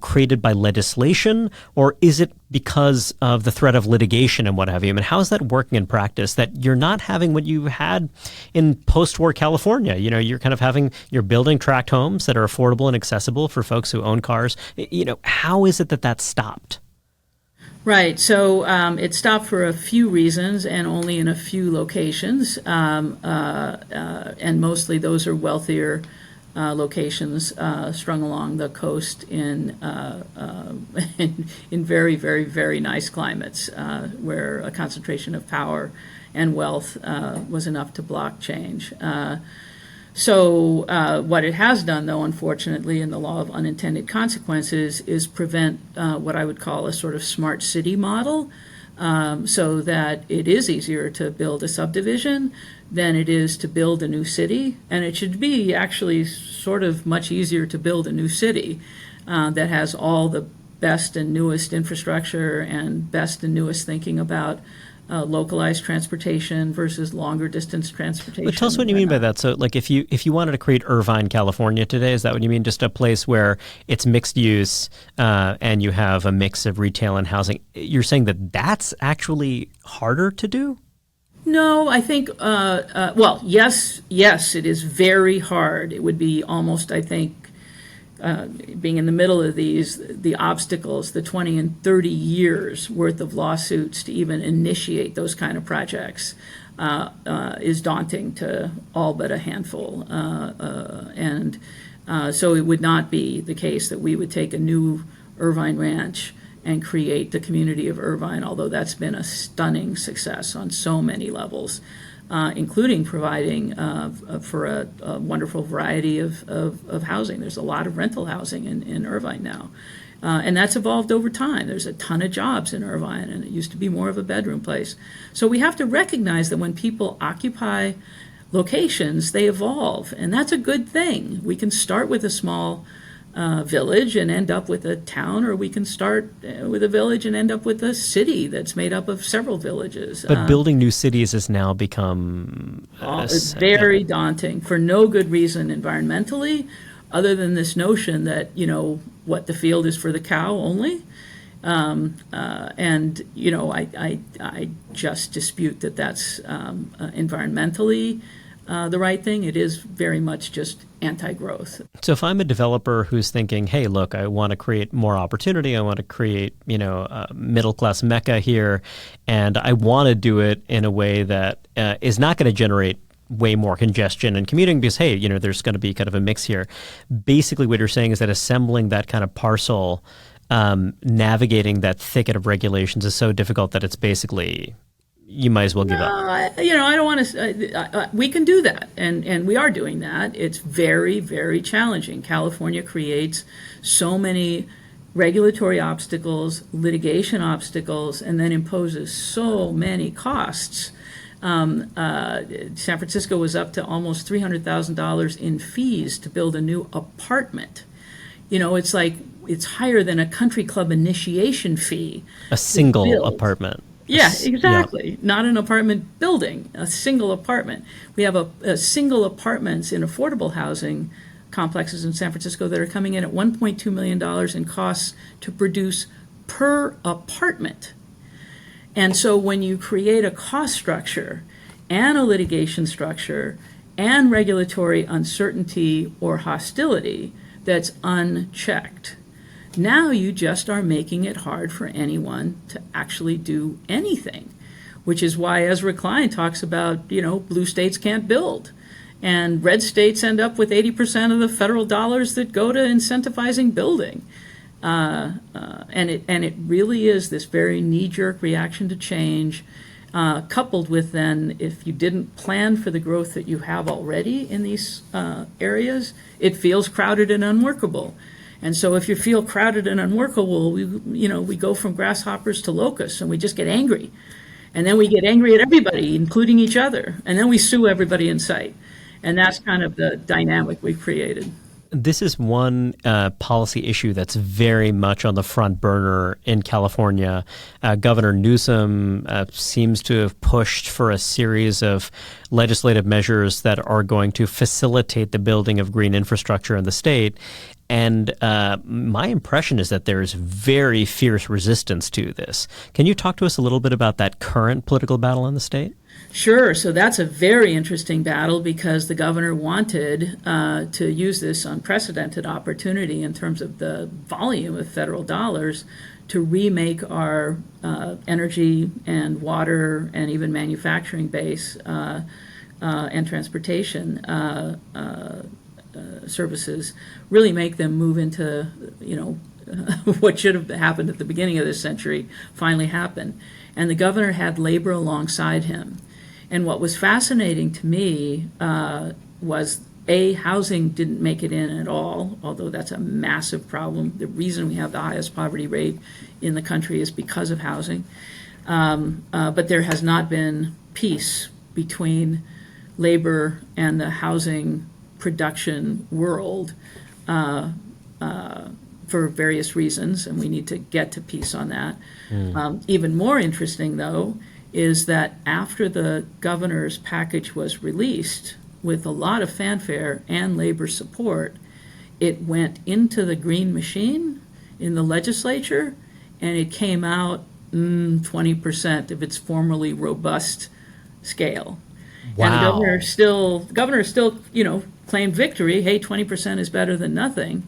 created by legislation, or is it because of the threat of litigation and what have you? I mean, how is that working in practice, that you're not having what you had in post-war California? You're building tract homes that are affordable and accessible for folks who own cars. How is it that that's stopped? Right. So it stopped for a few reasons and only in a few locations. And mostly those are wealthier locations strung along the coast in very, very, very nice climates where a concentration of power and wealth was enough to block change. So what it has done, though, unfortunately, in the law of unintended consequences, is prevent what I would call a sort of smart city model, so that it is easier to build a subdivision than it is to build a new city. And it should be actually sort of much easier to build a new city that has all the best and newest infrastructure and best and newest thinking about localized transportation versus longer distance transportation. But tell us what you mean by that. So, like, if you wanted to create Irvine, California today, is that what you mean? Just a place where it's mixed use and you have a mix of retail and housing. You're saying that that's actually harder to do? No, I think, yes, it is very hard. It would be almost, I think, being in the middle of the obstacles, the 20 and 30 years worth of lawsuits to even initiate those kind of projects is daunting to all but a handful. So it would not be the case that we would take a new Irvine ranch and create the community of Irvine, although that's been a stunning success on so many levels. Including providing for a wonderful variety of housing. There's a lot of rental housing in Irvine now. And that's evolved over time. There's a ton of jobs in Irvine, and it used to be more of a bedroom place. So we have to recognize that when people occupy locations, they evolve, and that's a good thing. We can start with a small village and end up with a town, or we can start with a village and end up with a city that's made up of several villages. But building new cities has now become it's very daunting for no good reason environmentally, other than this notion that, what the field is for the cow only. I just dispute that that's environmentally the right thing. It is very much just anti-growth. So if I'm a developer who's thinking, hey, look, I want to create more opportunity, I want to create, a middle-class mecca here, and I want to do it in a way that is not going to generate way more congestion and commuting because, hey, there's going to be kind of a mix here. Basically, what you're saying is that assembling that kind of parcel, navigating that thicket of regulations is so difficult that it's basically, you might as well give up. I don't want to. We can do that, and we are doing that. It's very, very challenging. California creates so many regulatory obstacles, litigation obstacles, and then imposes so many costs. San Francisco was up to almost $300,000 in fees to build a new apartment. It's like it's higher than a country club initiation fee. A single apartment. Yeah, exactly. Yeah. Not an apartment building, a single apartment. We have a single apartments in affordable housing complexes in San Francisco that are coming in at $1.2 million in costs to produce per apartment. And so when you create a cost structure and a litigation structure and regulatory uncertainty or hostility that's unchecked, now you just are making it hard for anyone to actually do anything, which is why Ezra Klein talks about, blue states can't build. And red states end up with 80% of the federal dollars that go to incentivizing building. And it really is this very knee-jerk reaction to change, coupled with then, if you didn't plan for the growth that you have already in these areas, it feels crowded and unworkable. And so if you feel crowded and unworkable, we go from grasshoppers to locusts, and we just get angry. And then we get angry at everybody, including each other. And then we sue everybody in sight. And that's kind of the dynamic we've created. This is one policy issue that's very much on the front burner in California. Governor Newsom seems to have pushed for a series of legislative measures that are going to facilitate the building of green infrastructure in the state. And my impression is that there's very fierce resistance to this. Can you talk to us a little bit about that current political battle in the state? Sure. So that's a very interesting battle because the governor wanted to use this unprecedented opportunity in terms of the volume of federal dollars to remake our energy and water and even manufacturing base and transportation services, really make them move into, what should have happened at the beginning of this century finally happened. And the governor had labor alongside him. And what was fascinating to me was, housing didn't make it in at all, although that's a massive problem. The reason we have the highest poverty rate in the country is because of housing. But there has not been peace between labor and the housing production world for various reasons, and we need to get to peace on that. Even more interesting, though, is that after the governor's package was released with a lot of fanfare and labor support, it went into the green machine in the legislature, and it came out 20% of its formerly robust scale. Wow. And the governor still, claimed victory. Hey, 20% is better than nothing.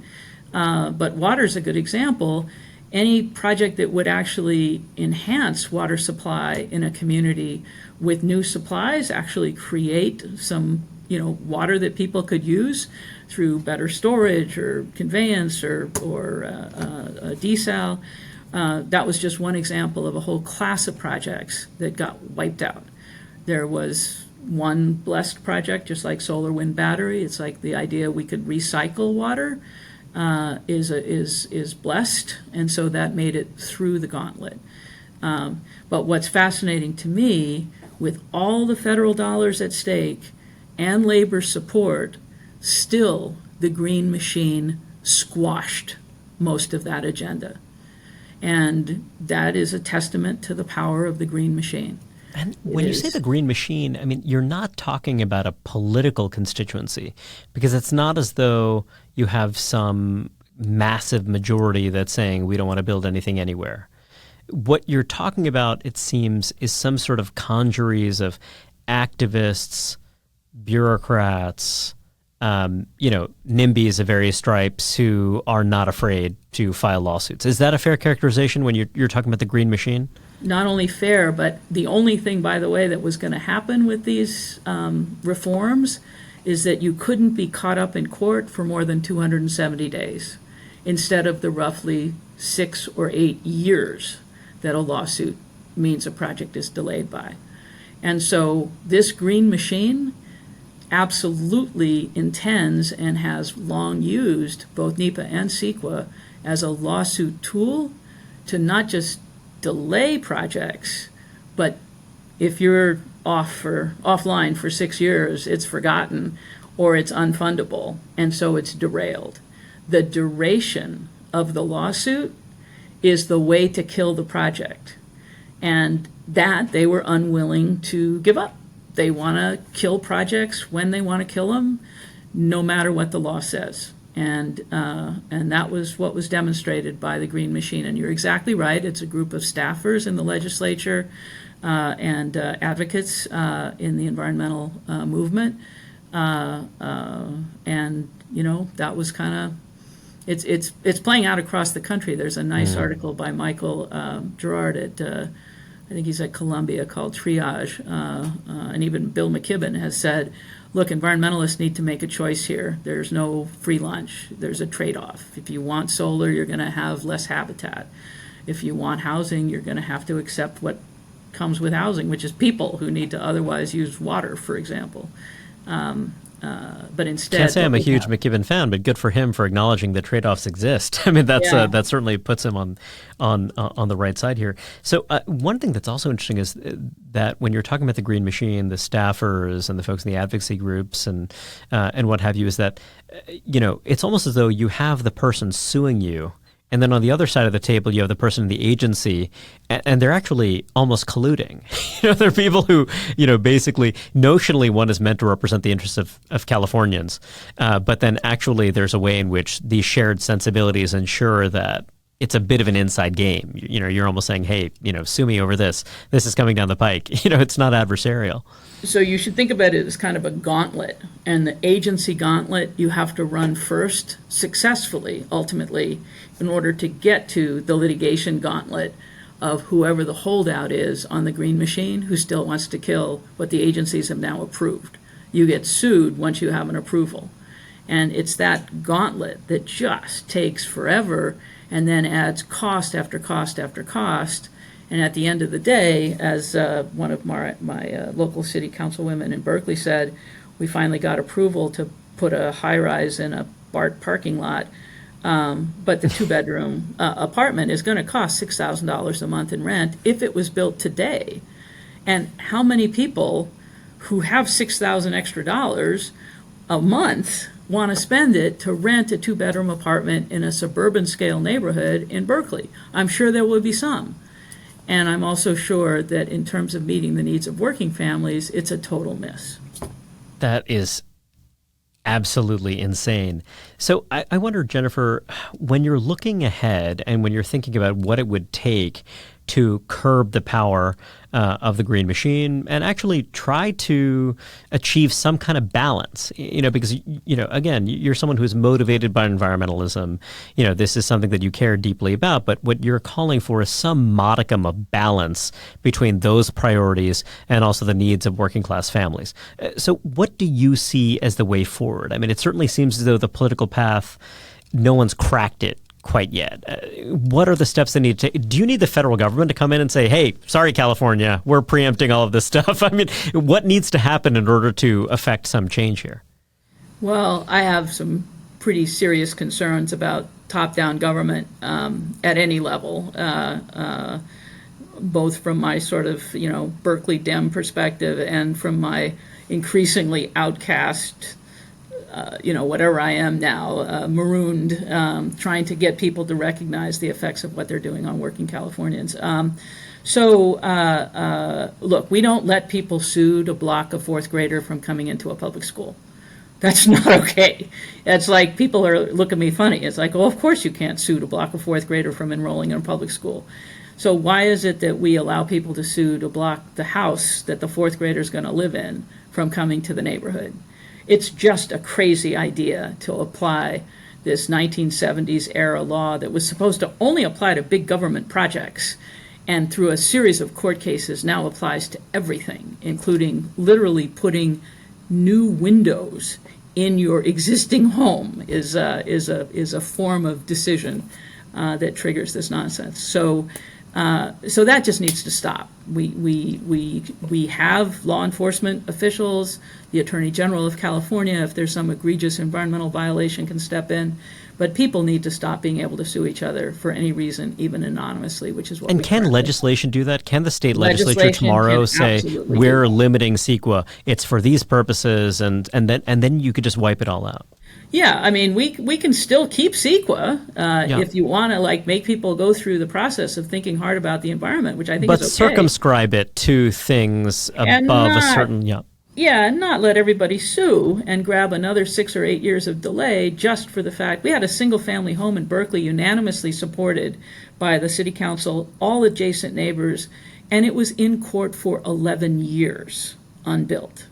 But water's a good example. Any project that would actually enhance water supply in a community with new supplies, actually create some, water that people could use through better storage or conveyance or desal. That was just one example of a whole class of projects that got wiped out. There was one blessed project, just like solar wind battery. It's like the idea we could recycle water is blessed, and so that made it through the gauntlet. But what's fascinating to me, with all the federal dollars at stake and labor support, still the green machine squashed most of that agenda. And that is a testament to the power of the green machine. And when you say the green machine, I mean, you're not talking about a political constituency, because it's not as though you have some massive majority that's saying we don't want to build anything anywhere. What you're talking about, it seems, is some sort of congeries of activists bureaucrats, NIMBYs of various stripes who are not afraid to file lawsuits. Is that a fair characterization when you're talking about the green machine? Not only fair, but the only thing, by the way, that was going to happen with these reforms is that you couldn't be caught up in court for more than 270 days instead of the roughly 6 or 8 years that a lawsuit means a project is delayed by. And so this green machine absolutely intends and has long used both NEPA and CEQA as a lawsuit tool to not just delay projects, but if you're offline for 6 years, it's forgotten or it's unfundable, and so it's derailed. The duration of the lawsuit is the way to kill the project, and that they were unwilling to give up. They want to kill projects when they want to kill them, no matter what the law says. And that was what was demonstrated by the Green Machine. And you're exactly right. It's a group of staffers in the legislature and advocates in the environmental movement. And that was kind of it's playing out across the country. There's a nice article by Michael Gerard at I think he's at Columbia, called Triage, and even Bill McKibben has said, look, environmentalists need to make a choice here. There's no free lunch. There's a trade-off. If you want solar, you're going to have less habitat. If you want housing, you're going to have to accept what comes with housing, which is people who need to otherwise use water, for example. But instead, can't say I'm a huge McKibben fan, but good for him for acknowledging that trade-offs exist. I mean, that certainly puts him on the right side here. So one thing that's also interesting is that when you're talking about the Green Machine, the staffers and the folks in the advocacy groups and what have you, is that it's almost as though you have the person suing you, and then on the other side of the table, you have the person in the agency, and they're actually almost colluding. There are people who, basically, notionally one is meant to represent the interests of Californians, but then actually there's a way in which these shared sensibilities ensure that it's a bit of an inside game. You're almost saying, hey, sue me over this. This is coming down the pike. It's not adversarial. So you should think about it as kind of a gauntlet. And the agency gauntlet you have to run first successfully, ultimately, in order to get to the litigation gauntlet of whoever the holdout is on the Green Machine who still wants to kill what the agencies have now approved. You get sued once you have an approval. And it's that gauntlet that just takes forever and then adds cost after cost after cost. And at the end of the day, as one of my local city councilwomen in Berkeley said, we finally got approval to put a high-rise in a BART parking lot, but the two-bedroom apartment is going to cost $6,000 a month in rent if it was built today. And how many people who have $6,000 extra dollars a month want to spend it to rent a two-bedroom apartment in a suburban scale neighborhood in Berkeley? I'm sure there will be some. And I'm also sure that in terms of meeting the needs of working families, it's a total miss. That is absolutely insane. So I wonder, Jennifer, when you're looking ahead and when you're thinking about what it would take to curb the power of the Green Machine and actually try to achieve some kind of balance, because, again, you're someone who's motivated by environmentalism. This is something that you care deeply about, but what you're calling for is some modicum of balance between those priorities and also the needs of working class families. So what do you see as the way forward? I mean, it certainly seems as though the political path, no one's cracked it quite yet. What are the steps they need to take? Do you need the federal government to come in and say, hey, sorry, California, we're preempting all of this stuff? I mean, what needs to happen in order to affect some change here? Well, I have some pretty serious concerns about top-down government at any level, both from my sort of, Berkeley Dem perspective and from my increasingly outcast whatever I am now, marooned, trying to get people to recognize the effects of what they're doing on working Californians. Look, we don't let people sue to block a fourth grader from coming into a public school. That's not okay. It's like people look at me funny. It's like, well, of course you can't sue to block a fourth grader from enrolling in a public school. So why is it that we allow people to sue to block the house that the fourth grader is going to live in from coming to the neighborhood. It's just a crazy idea to apply this 1970s era law that was supposed to only apply to big government projects, and through a series of court cases now applies to everything, including literally putting new windows in your existing home is a form of decision that triggers this nonsense. So that just needs to stop. We have law enforcement officials, the Attorney General of California, if there's some egregious environmental violation, can step in. But people need to stop being able to sue each other for any reason, even anonymously, which is what. And can legislation do that? Can the state legislature tomorrow say we're limiting CEQA? It's for these purposes, and then you could just wipe it all out? Yeah, I mean, we can still keep CEQA if you want to make people go through the process of thinking hard about the environment, which I think is okay. But circumscribe it to things above a certain Yeah, and not let everybody sue and grab another 6 or 8 years of delay just for the fact. We had a single-family home in Berkeley unanimously supported by the city council, all adjacent neighbors, and it was in court for 11 years, unbuilt.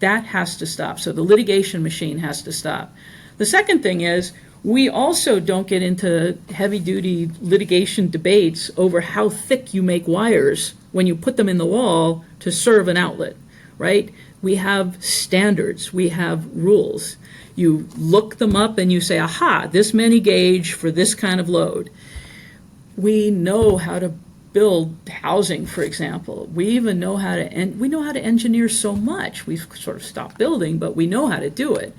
That has to stop. So the litigation machine has to stop. The second thing is, we also don't get into heavy-duty litigation debates over how thick you make wires when you put them in the wall to serve an outlet, right? We have standards, we have rules. You look them up and you say, aha, this many gauge for this kind of load. We know how to build housing, for example. We even know how to engineer so much. We've sort of stopped building, but we know how to do it.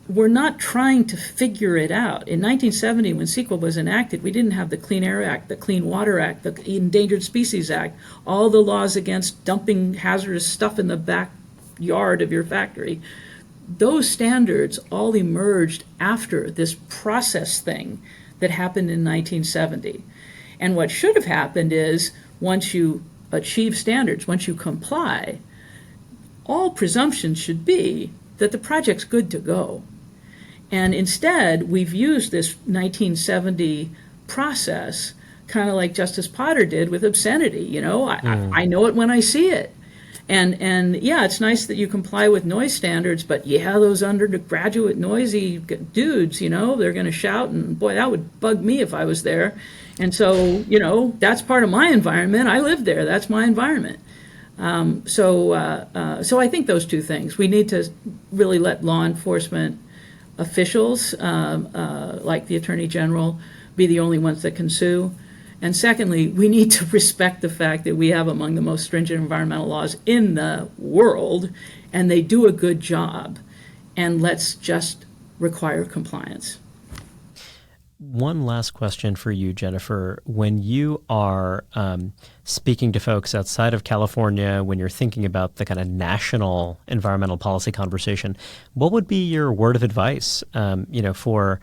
We're not trying to figure it out. In 1970, when CEQA was enacted, we didn't have the Clean Air Act, the Clean Water Act, the Endangered Species Act, all the laws against dumping hazardous stuff in the backyard of your factory. Those standards all emerged after this process thing that happened in 1970. And what should have happened is, once you achieve standards, once you comply, all presumptions should be that the project's good to go. And instead, we've used this 1970 process, kind of like Justice Potter did with obscenity. I know it when I see it. And yeah, it's nice that you comply with noise standards, but those undergraduate noisy dudes, they're going to shout, and boy, that would bug me if I was there. And so, that's part of my environment. I live there. That's my environment. So I think those two things. We need to really let law enforcement officials, like the Attorney General, be the only ones that can sue. And secondly, we need to respect the fact that we have among the most stringent environmental laws in the world, and they do a good job. And let's just require compliance. One last question for you, Jennifer. When you are speaking to folks outside of California, when you're thinking about the kind of national environmental policy conversation, what would be your word of advice, for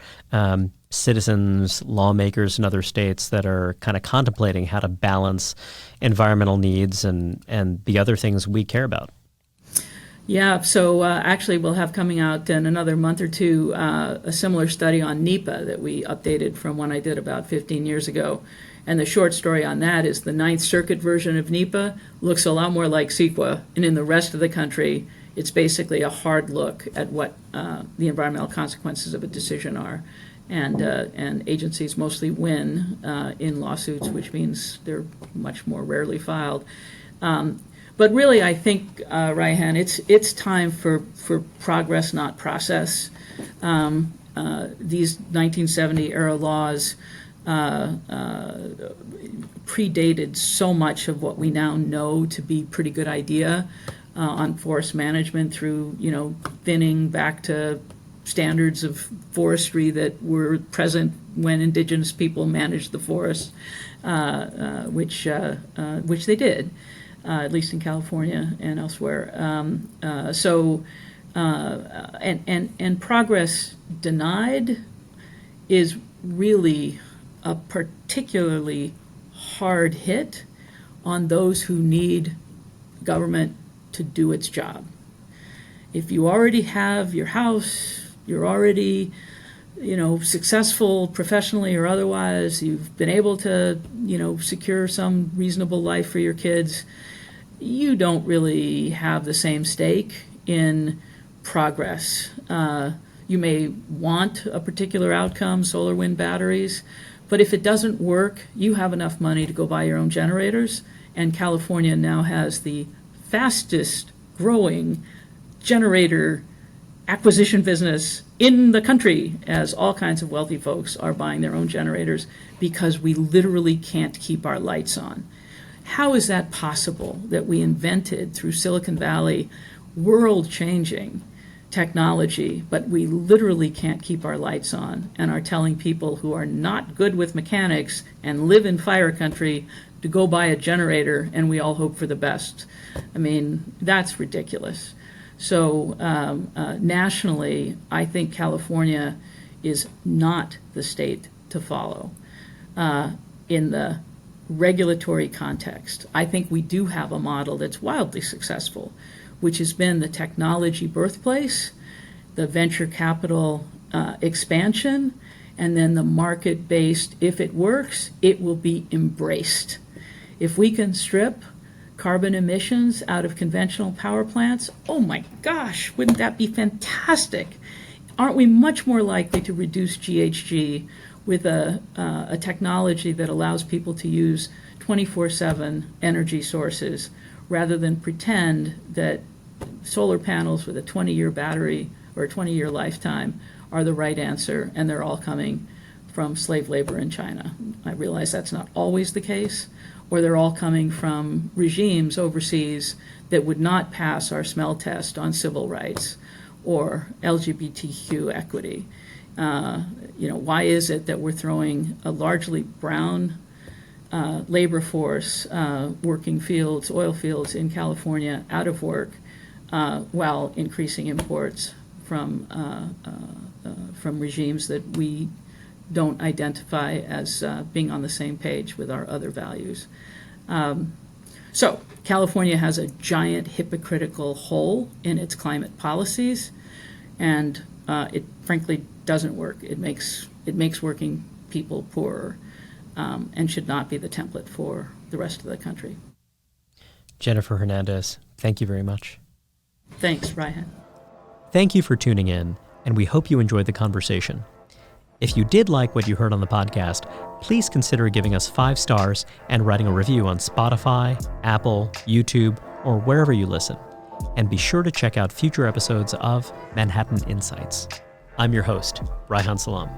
citizens, lawmakers in other states that are kind of contemplating how to balance environmental needs and the other things we care about? Yeah, so actually we'll have coming out in another month or two a similar study on NEPA that we updated from one I did about 15 years ago. And the short story on that is the Ninth Circuit version of NEPA looks a lot more like CEQA, and in the rest of the country, it's basically a hard look at what the environmental consequences of a decision are. And agencies mostly win in lawsuits, which means they're much more rarely filed. But really, I think, Reihan, it's time for progress, not process. These 1970 era laws predated so much of what we now know to be pretty good idea on forest management, through thinning back to standards of forestry that were present when indigenous people managed the forest, which they did. At least in California and elsewhere. And progress denied is really a particularly hard hit on those who need government to do its job. If you already have your house, you're already successful professionally or otherwise, you've been able to secure some reasonable life for your kids, you don't really have the same stake in progress. You may want a particular outcome, solar, wind, batteries, but if it doesn't work, you have enough money to go buy your own generators, and California now has the fastest growing generator acquisition business in the country, as all kinds of wealthy folks are buying their own generators because we literally can't keep our lights on. How is that possible that we invented through Silicon Valley world-changing technology, but we literally can't keep our lights on and are telling people who are not good with mechanics and live in fire country to go buy a generator and we all hope for the best? I mean, that's ridiculous. So nationally, I think California is not the state to follow in the regulatory context. I think we do have a model that's wildly successful, which has been the technology birthplace, the venture capital expansion, and then the market-based, if it works, it will be embraced. If we can strip carbon emissions out of conventional power plants, oh my gosh, wouldn't that be fantastic? Aren't we much more likely to reduce GHG with a technology that allows people to use 24/7 energy sources rather than pretend that solar panels with a 20-year battery or a 20-year lifetime are the right answer and they're all coming from slave labor in China? I realize that's not always the case, or they're all coming from regimes overseas that would not pass our smell test on civil rights or LGBTQ equity. Why is it that we're throwing a largely brown labor force working fields, oil fields in California out of work while increasing imports from regimes that we don't identify as being on the same page with our other values? So California has a giant hypocritical hole in its climate policies, and it frankly doesn't work. It makes working people poorer, and should not be the template for the rest of the country. Jennifer Hernandez, thank you very much. Thanks, Reihan. Thank you for tuning in, and we hope you enjoyed the conversation. If you did like what you heard on the podcast, please consider giving us 5 stars and writing a review on Spotify, Apple, YouTube, or wherever you listen. And be sure to check out future episodes of Manhattan Insights. I'm your host, Reihan Salam.